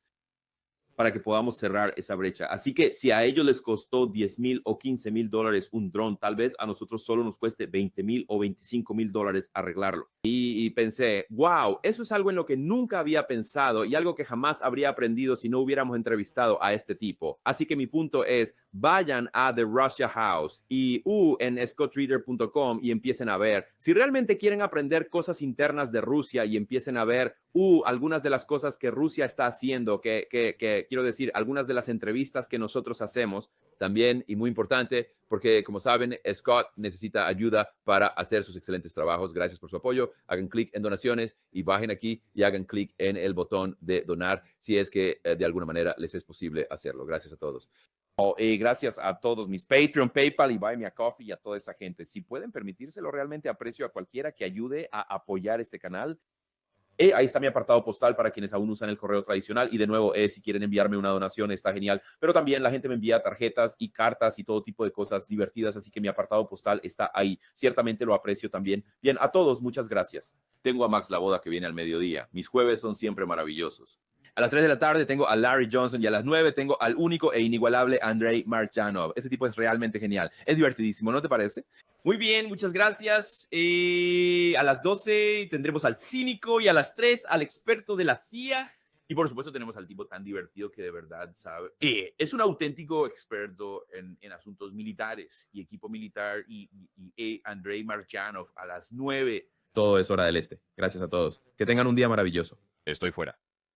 para que podamos cerrar esa brecha. Así que si a ellos les costó $10,000 o $15,000 un dron, tal vez a nosotros solo nos cueste $20,000 o $25,000 arreglarlo. Y pensé, wow, eso es algo en lo que nunca había pensado y algo que jamás habría aprendido si no hubiéramos entrevistado a este tipo. Así que mi punto es, vayan a The Russia House y en scottritter.com y empiecen a ver. Si realmente quieren aprender cosas internas de Rusia y empiecen a ver algunas de las cosas que Rusia está haciendo, que quiero decir, algunas de las entrevistas que nosotros hacemos también, y muy importante, porque como saben, Scott necesita ayuda para hacer sus excelentes trabajos. Gracias por su apoyo. Hagan clic en donaciones y bajen aquí y hagan clic en el botón de donar si es que de alguna manera les es posible hacerlo. Gracias a todos. Gracias a todos mis Patreon, PayPal y Buy Me a Coffee y a toda esa gente. Si pueden permitírselo, realmente aprecio a cualquiera que ayude a apoyar este canal. Ahí está mi apartado postal para quienes aún usan el correo tradicional. Y de nuevo, si quieren enviarme una donación, está genial. Pero también la gente me envía tarjetas y cartas y todo tipo de cosas divertidas. Así que mi apartado postal está ahí. Ciertamente lo aprecio también. Bien, a todos, muchas gracias. Tengo a Max La Boda que viene al mediodía. Mis jueves son siempre maravillosos. A las 3 de la tarde tengo a Larry Johnson y a las 9 tengo al único e inigualable Andrei Marchanov. Ese tipo es realmente genial. Es divertidísimo, ¿no te parece? Muy bien, muchas gracias. A las 12 tendremos al cínico y a las 3 al experto de la CIA. Y por supuesto tenemos al tipo tan divertido que de verdad sabe. Es un auténtico experto en asuntos militares y equipo militar y Andrei Marchanov a las 9. Todo es hora del este. Gracias a todos. Que tengan un día maravilloso. Estoy fuera.